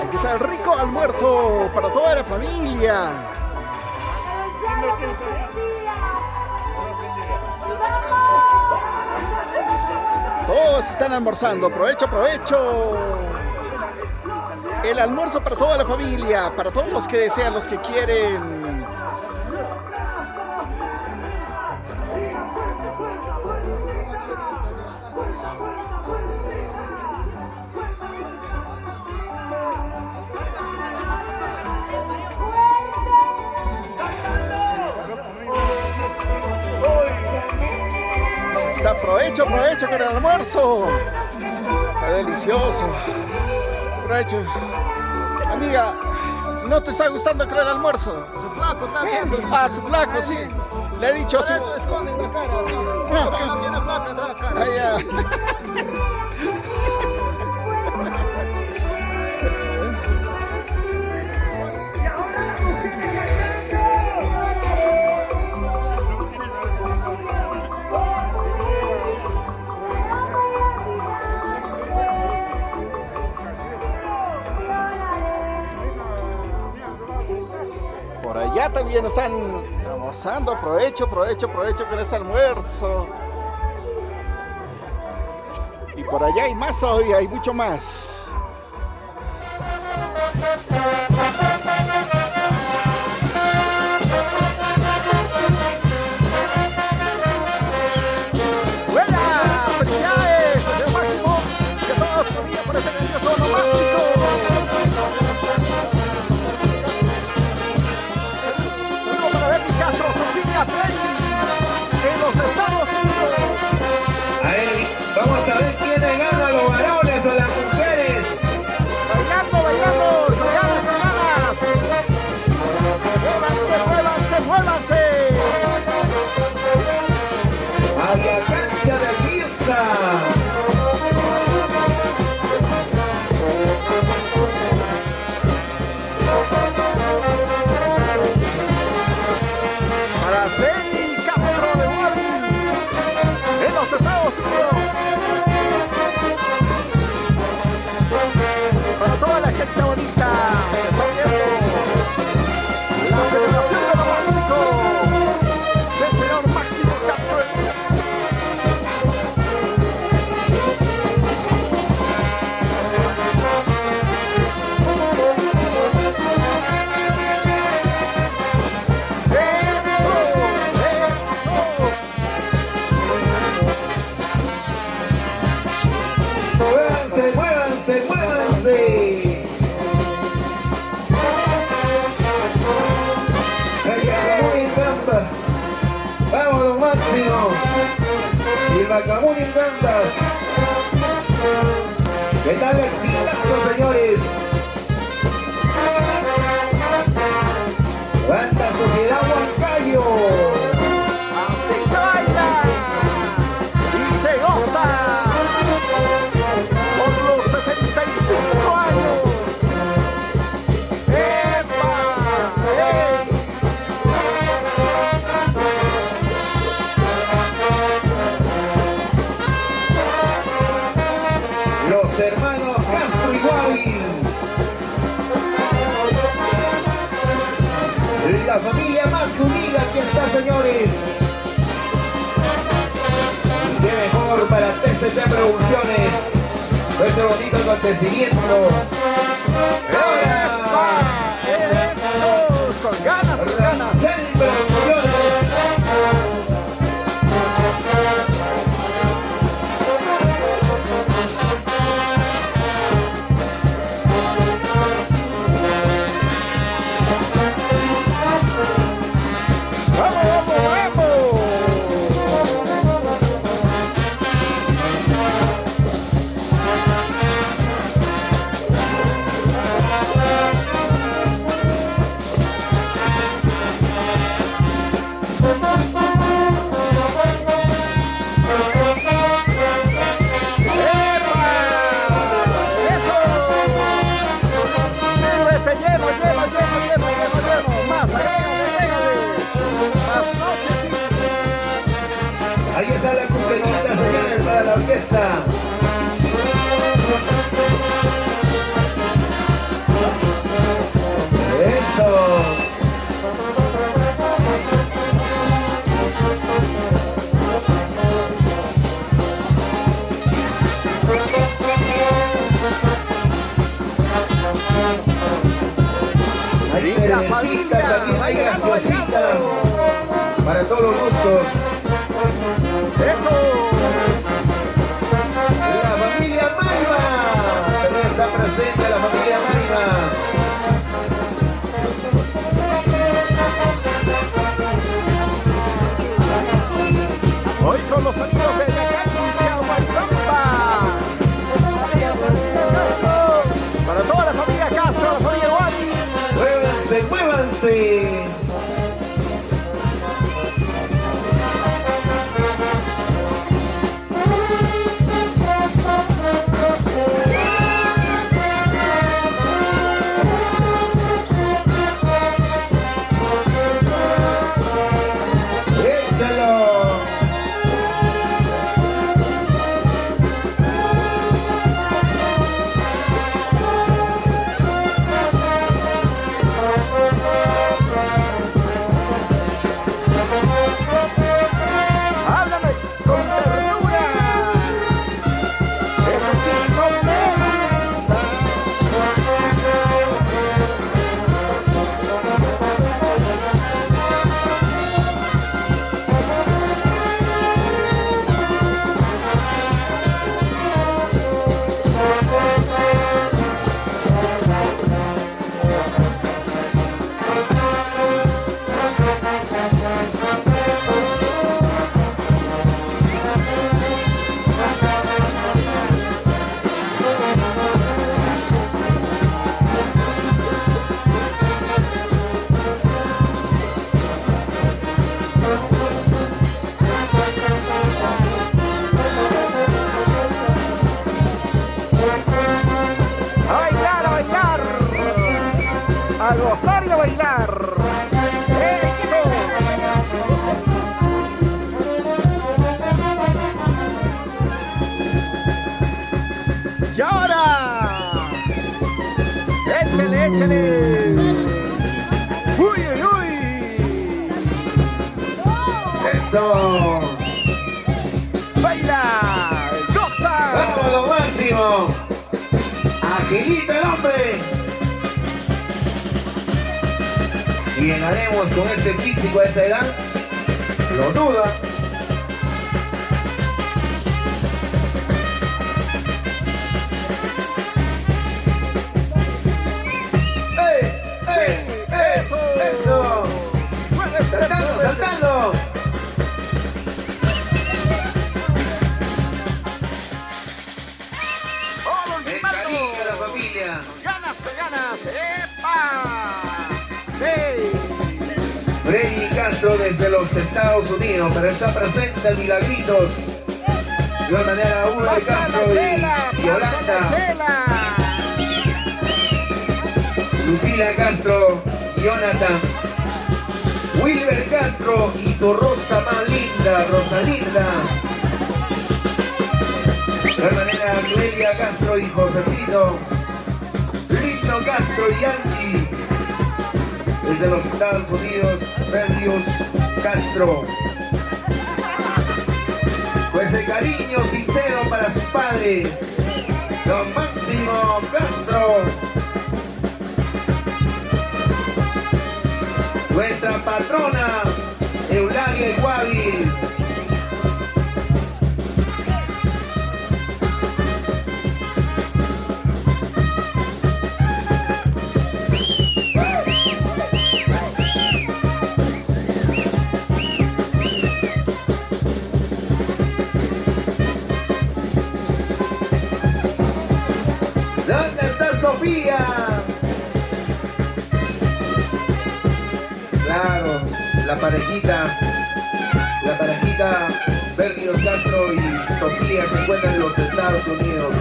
Aquí está el rico almuerzo para toda la familia. Todos están almorzando. Provecho, provecho. El almuerzo para toda la familia, para todos los que desean, los que quieren. Provecho, provecho con el almuerzo. Está delicioso. Provecho. Amiga, ¿no te está gustando con el almuerzo? Su flaco está haciendo. Ah, su flaco, sí. Le he dicho Por sí. eso esconden la cara, sí. Porque no tiene flaca la cara. Ah, ya. Por allá también están almorzando. Provecho, provecho, provecho con ese almuerzo. Y por allá hay más hoy, hay mucho más. ¡Buenas! ¡Felicidades! ¡Deseo máximo! ¡Que todos familia por este grandioso onomástico! Para Betty Castro, Sofía Play en los Estados Unidos. A ver, vamos a ver quiénes ganan, los varones o las mujeres. Bailando, bailando, con ganas, con ganas. Muévanse, muévanse, muévanse. A la cancha de pizza. Para Betty Castro de Warren en los Estados Unidos. Para toda la gente bonita que está viendo la celebración de onomástico del señor Máximo Castro. Muévanse, muévanse, muévanse. Bacamún en Cantas. Vamos, don Máximo. Y el Bacamún en Cantas. ¿Qué tal el filazo, señores? ¡Cuánta sociedad Huancayo! Así se baila y se goza por los 65 años. ¡Epa! ¡Ey! Los hermanos Castro y Guavín. La familia más unida que está, señores. Y qué mejor para TCT Producciones. Este bonito acontecimiento. Ahora, ¡Eso! ¡Con ganas, con ganas! Rancel Producciones. ¡Vamos, vamos, vamos! Hay cervecita, también hay gaseosita. Para todos los gustos. ¡Eso! La familia Marima. También está presente la familia Marima. Hoy con los amigos de Guaribamba. Para toda la familia Castro, la familia Guari. Muévanse, muévanse. Háblame con ternura. Eso sí, no a gozar y a bailar. ¡Eso! ¡Y ahora! ¡Échale, échale! ¡Uy, uy, uy! Eso. ¡Baila! ¡Goza! Vamos a lo máximo. Agilita el hombre. Y llenaremos con ese físico a esa edad. Lo duda. ¡Ey! ¡Ey! ¡Ey! ¡Eso! ¡Saltando, saltando! El cariño de la familia. ¡Ganas con ganas! ¡Epa! ¡Hey! Freddy Castro desde los Estados Unidos, pero está presente en Milagritos. De igual manera, Hugo de Castro y Yolanda. Lucila Castro y Jonathan. Wilber Castro y su Rosa más linda, Rosalinda. De igual manera, Clelia Castro y Josecito. Lito Castro y Angie. Desde los Estados Unidos, Berrios Castro. Pues el cariño sincero para su padre, Don Máximo Castro. Nuestra patrona, Eulalia Iguavi. ¿Dónde está Sofía? Claro, la parejita Berrios Castro y Sofía se encuentran en los Estados Unidos.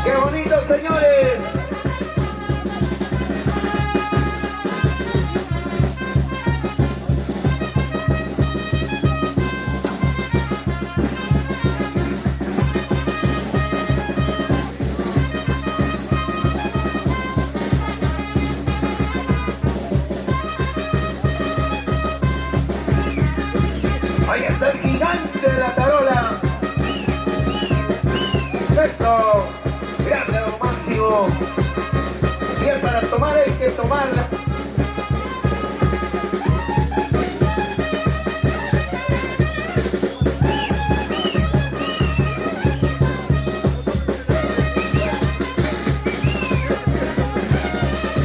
¡Qué bonito, señores! Ahí está el gigante de la tarola. Eso. Gracias, don Máximo. Bien, para tomar hay que tomarla.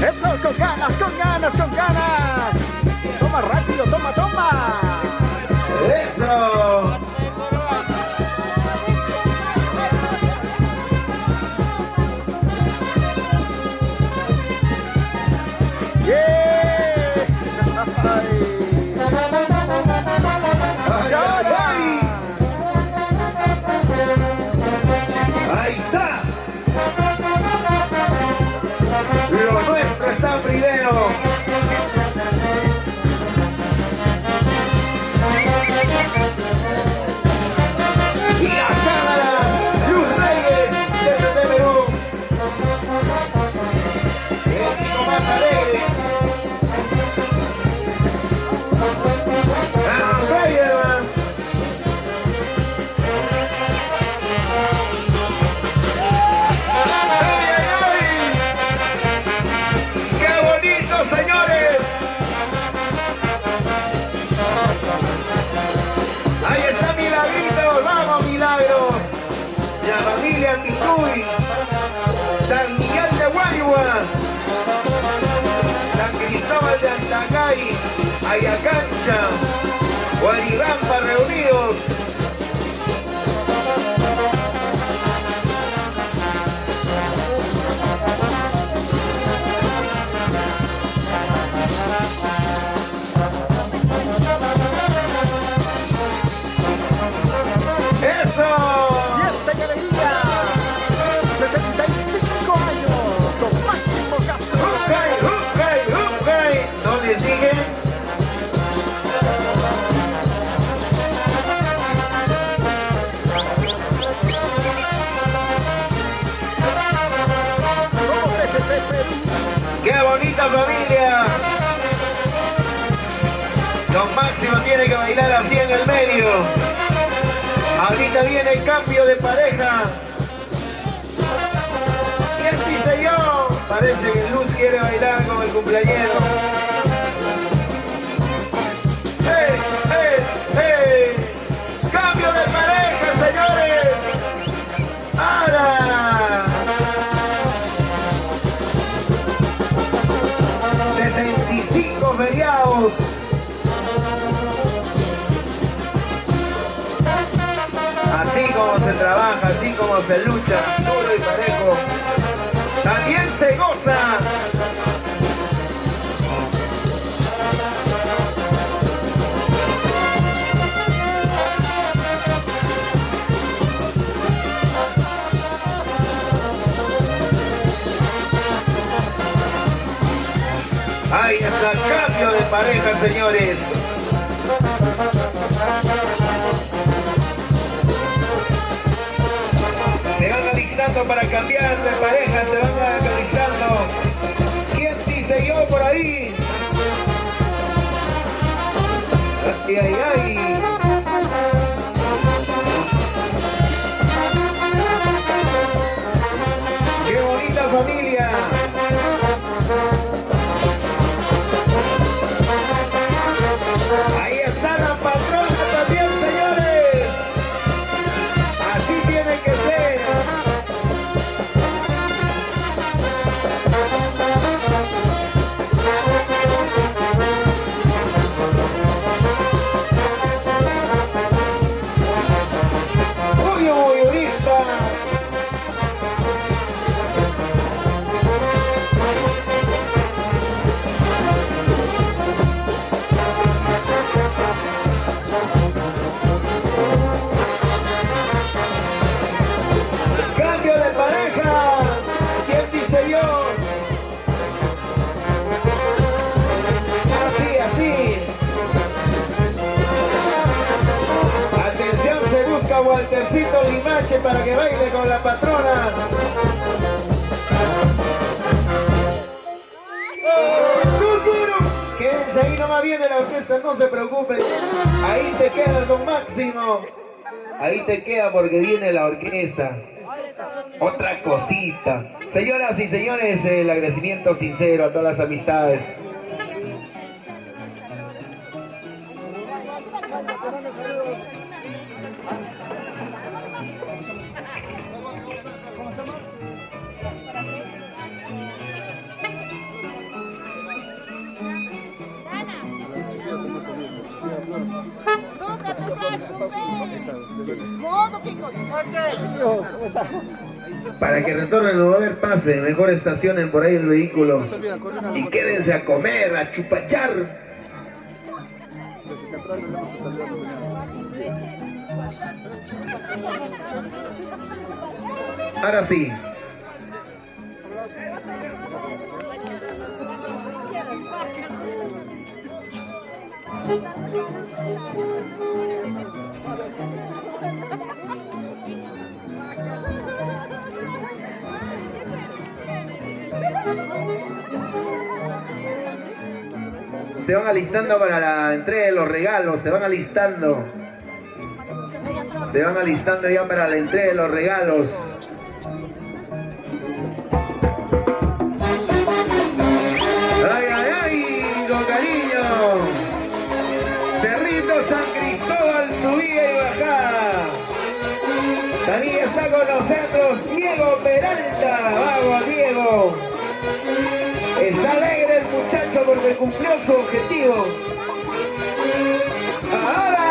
Eso, con ganas, con ganas, con ganas. Toma rápido, toma, toma. Eso. Ahí está. Lo nuestro está primero. Y las cámaras, Luz Reyes desde Perú. El chico más alegre. Tituy, San Miguel de Guayua, San Cristóbal de Antacay, Ayacancha, Guaribamba reunidos. ¡Qué bonita familia! Don Máximo tiene que bailar así en el medio. Ahorita viene el cambio de pareja. ¿Quién dice yo? Parece que Luz quiere bailar con el cumpleañero. ¡Hey, hey, hey! ¡Cambio de pareja, señores! ¡Ahora! 65 feriados. Así como se trabaja, así como se lucha, duro y parejo, también se goza. Ahí está, cambio de pareja, señores. Se van alistando para cambiar de pareja, se van alistando. ¿Quién dice yo por ahí? Ay, ay, ay. ¡Qué bonita familia! Ahí está la patrona también, señores. Así tiene que ser. Uy, uy, urista. Cambio de pareja. ¿Quién dice yo? Así, así. Atención, se busca a Waltercito Limache para que baile con la patrona. Quédense ahí nomás viene la orquesta, no se preocupen. Ahí te queda, don Máximo. Ahí te queda porque viene la orquesta. Otra cosita. Señoras y señores, el agradecimiento sincero a todas las amistades. Para que retornen no va a haber pase, mejor estacionen por ahí el vehículo y quédense a comer, a chupachar. Ahora sí. Se van alistando para la entrega de los regalos, se van alistando. Se van alistando ya para la entrega de los regalos. ¡Ay, ay, ay! ¡Con cariño! Cerrito San Cristóbal, subida y bajada. También está con nosotros Diego Peralta. ¡Vamos, Diego! Está alegre el muchacho porque cumplió su objetivo. ¡Ahora!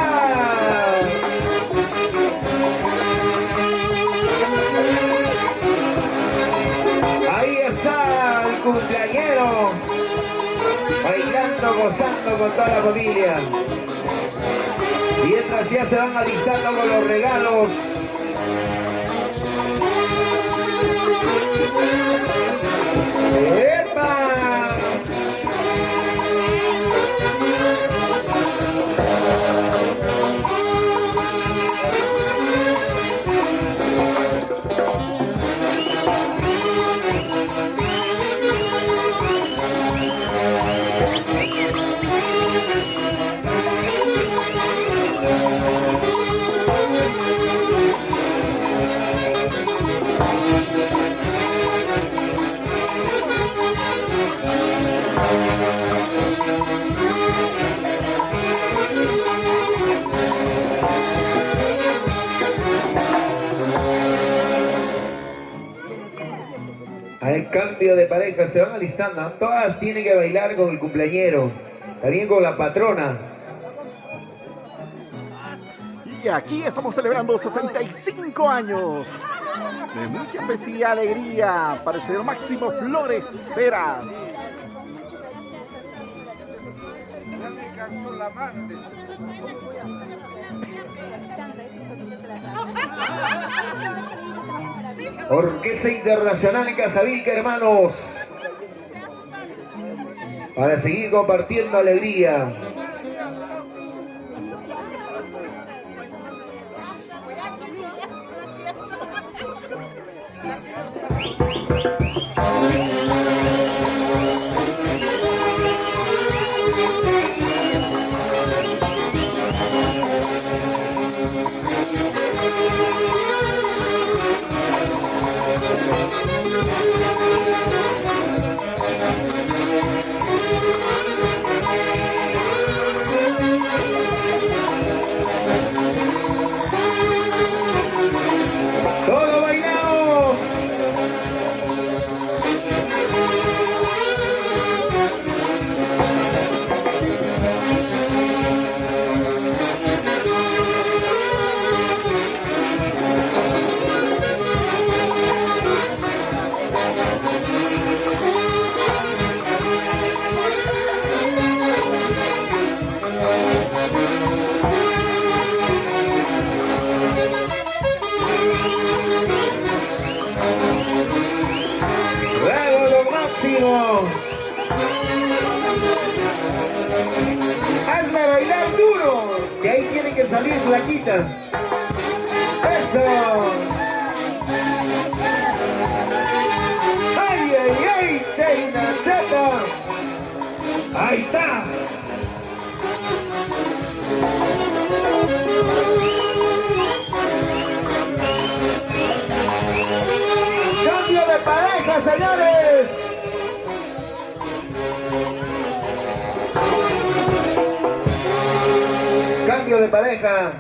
Ahí está el cumpleañero, bailando, gozando con toda la familia. Mientras ya se van alistando con los regalos. ¡Epa! Hay cambio de pareja, se van alistando. Todas tienen que bailar con el cumpleañero, también con la patrona. Y aquí estamos celebrando 65 años de mucha felicidad y alegría para el señor Máximo Flores Ceras. Orquesta Internacional en Casavilca, hermanos, para seguir compartiendo alegría. ¡Todos bailamos! ¡Bravo, lo máximo! ¡Hazla bailar duro! Que ahí tienen que salir flaquitas. ¡Eso! ¡Ay, ay, ay! ¡China, chata! ¡Ahí está! de pareja.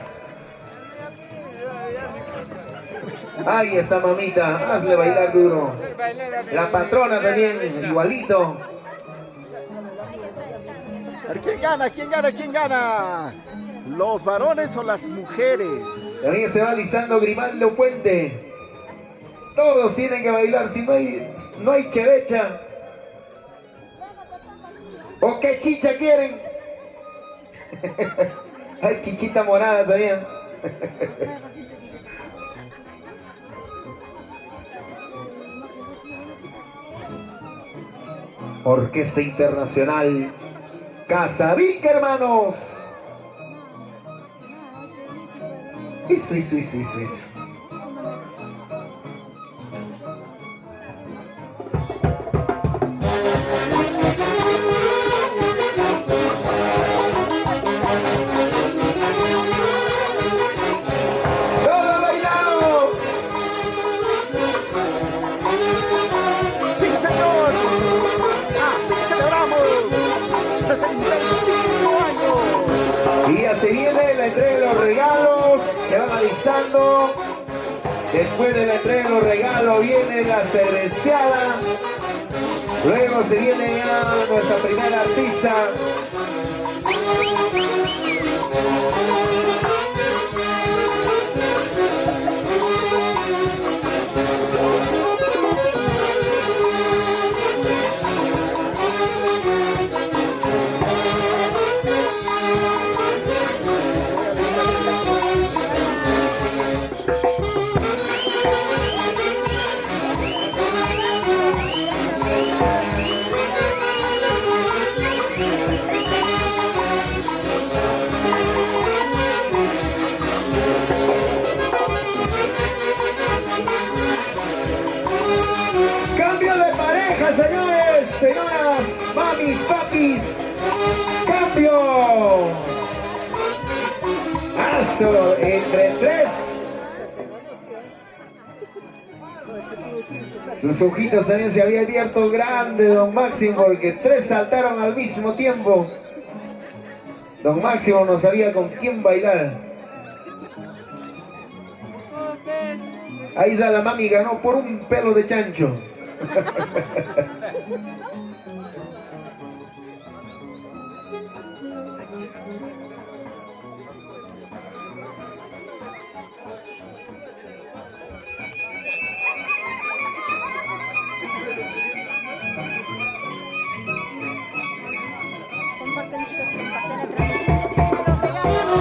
Ahí está, mamita, hazle bailar duro. La patrona también, igualito. A ver, ¿quién gana? ¿Quién gana? ¿Quién gana? ¿Los varones o las mujeres? También se va listando Grimaldo Puente. Todos tienen que bailar, si no hay chevecha. ¿O qué chicha quieren? Hay chichita morada también. Orquesta Internacional Casabica, hermanos. Eso. ¡Todos bailamos! ¡Sí, señor! ¡Así celebramos! ¡65 años! Y ya se viene la entrega de los regalos, se van avisando. Después de la entrega de los regalos viene la cerveceada. Luego se viene ya nuestra primera artista. Cambio de pareja, señores, señoras, mamis, papis. Cambio. Paso entre tres. Sus ojitos también se había abierto grande, don Máximo, porque tres saltaron al mismo tiempo. Don Máximo no sabía con quién bailar. Ahí está, la mami ganó por un pelo de chancho. Compartan, chicos, compartan la transmisión, ya se vienen los regalos.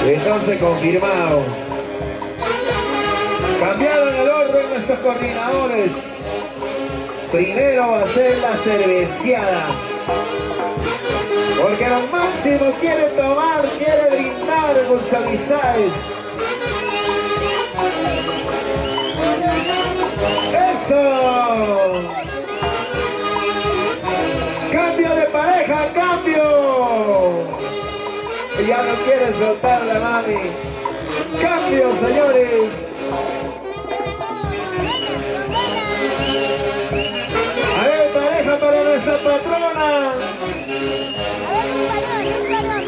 Entonces confirmado. Cambiaron el orden nuestros coordinadores. Primero va a ser la cerveceada. Porque don Máximo quiere tomar, quiere brindar con sus amistades. ¡Eso! ¡Cambio de pareja, cambio! Ya no quiere soltar la mami. ¡Cambio, señores! A ver, pareja para nuestra patrona.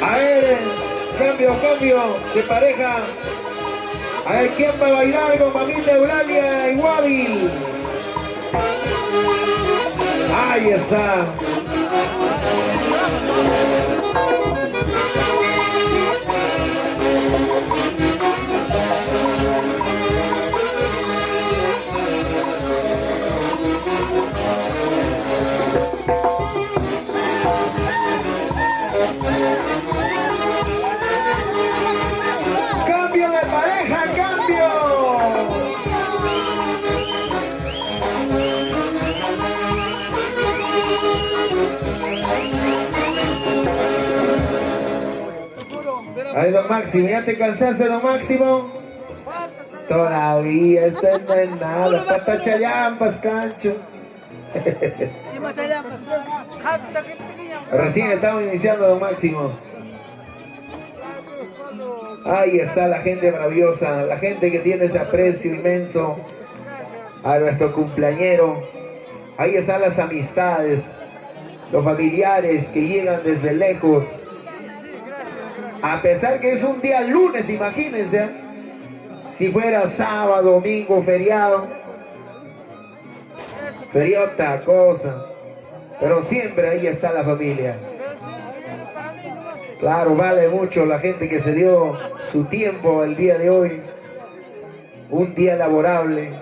A ver, cambio de pareja. A ver, ¿quién va a bailar con mamita Eulalia y Guabil? Ahí está. ¡Cambio de pareja, cambio! Ay, don Máximo, ¿ya te cansaste, don Máximo? Todavía, esto no es nada, pata chayampas, cancho. Recién estamos iniciando, don Máximo. Ahí está la gente maravillosa, la gente que tiene ese aprecio inmenso a nuestro cumpleañero. Ahí están las amistades, los familiares que llegan desde lejos. A pesar que es un día lunes, imagínense, si fuera sábado, domingo, feriado, sería otra cosa. Pero siempre ahí está la familia. Claro, vale mucho la gente que se dio su tiempo el día de hoy. Un día laborable.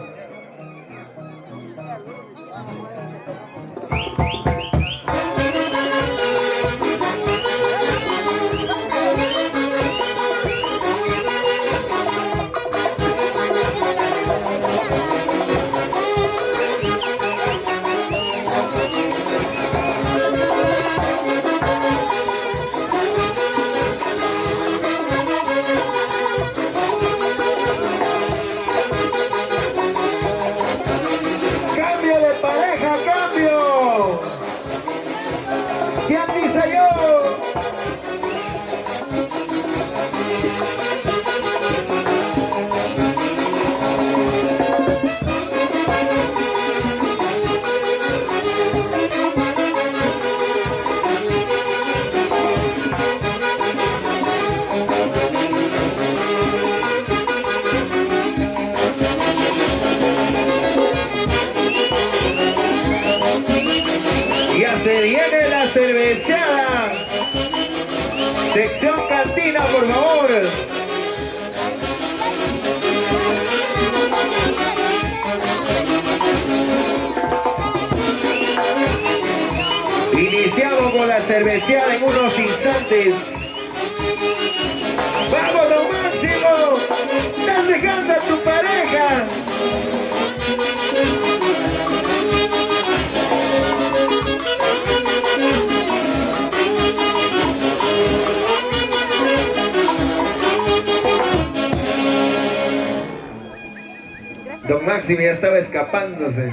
Cerveceada, sección cantina, por favor. Iniciamos con la cerveceada en unos instantes. ¡Vamos, don Máximo! ¡Estás dejando a tu pareja! Don Máximo ya estaba escapándose.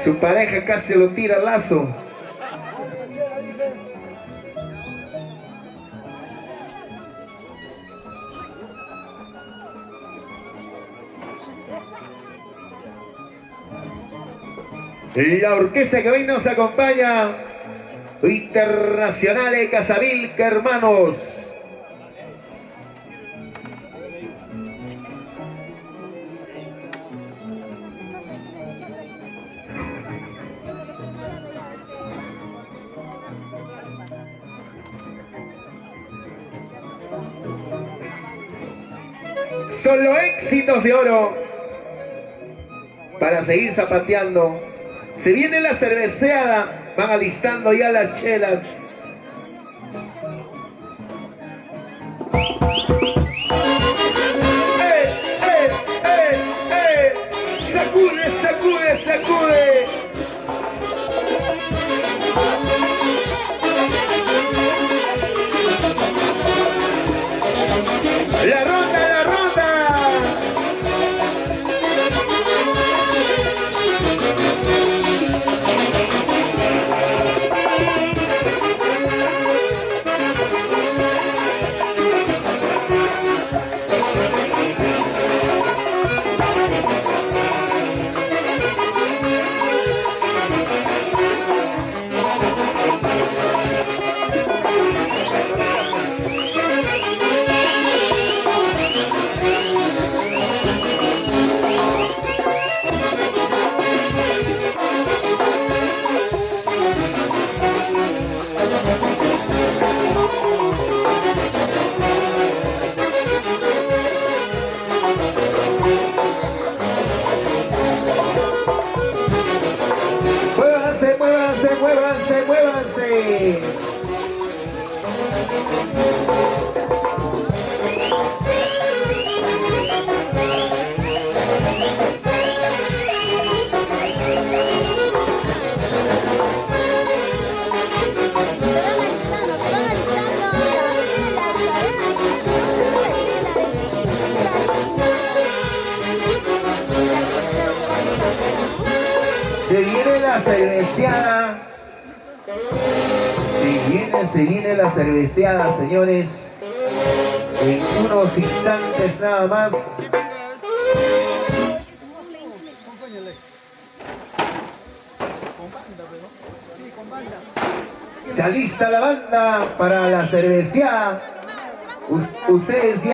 Su pareja casi lo tira al lazo. La orquesta que hoy nos acompaña, Internacionales Casavilca, hermanos. Son los éxitos de oro para seguir zapateando. Se viene la cerveceada, van alistando ya las chelas. ¡Sacude, sacude, sacude! ¡La ronda, la ronda! Muévanse, muévanse, muévanse. Se van alistando las chelas, Se viene la cerveceada. Se viene la cerveceada, señores. En unos instantes nada más. Se alista la banda para la cerveceada. Ustedes ya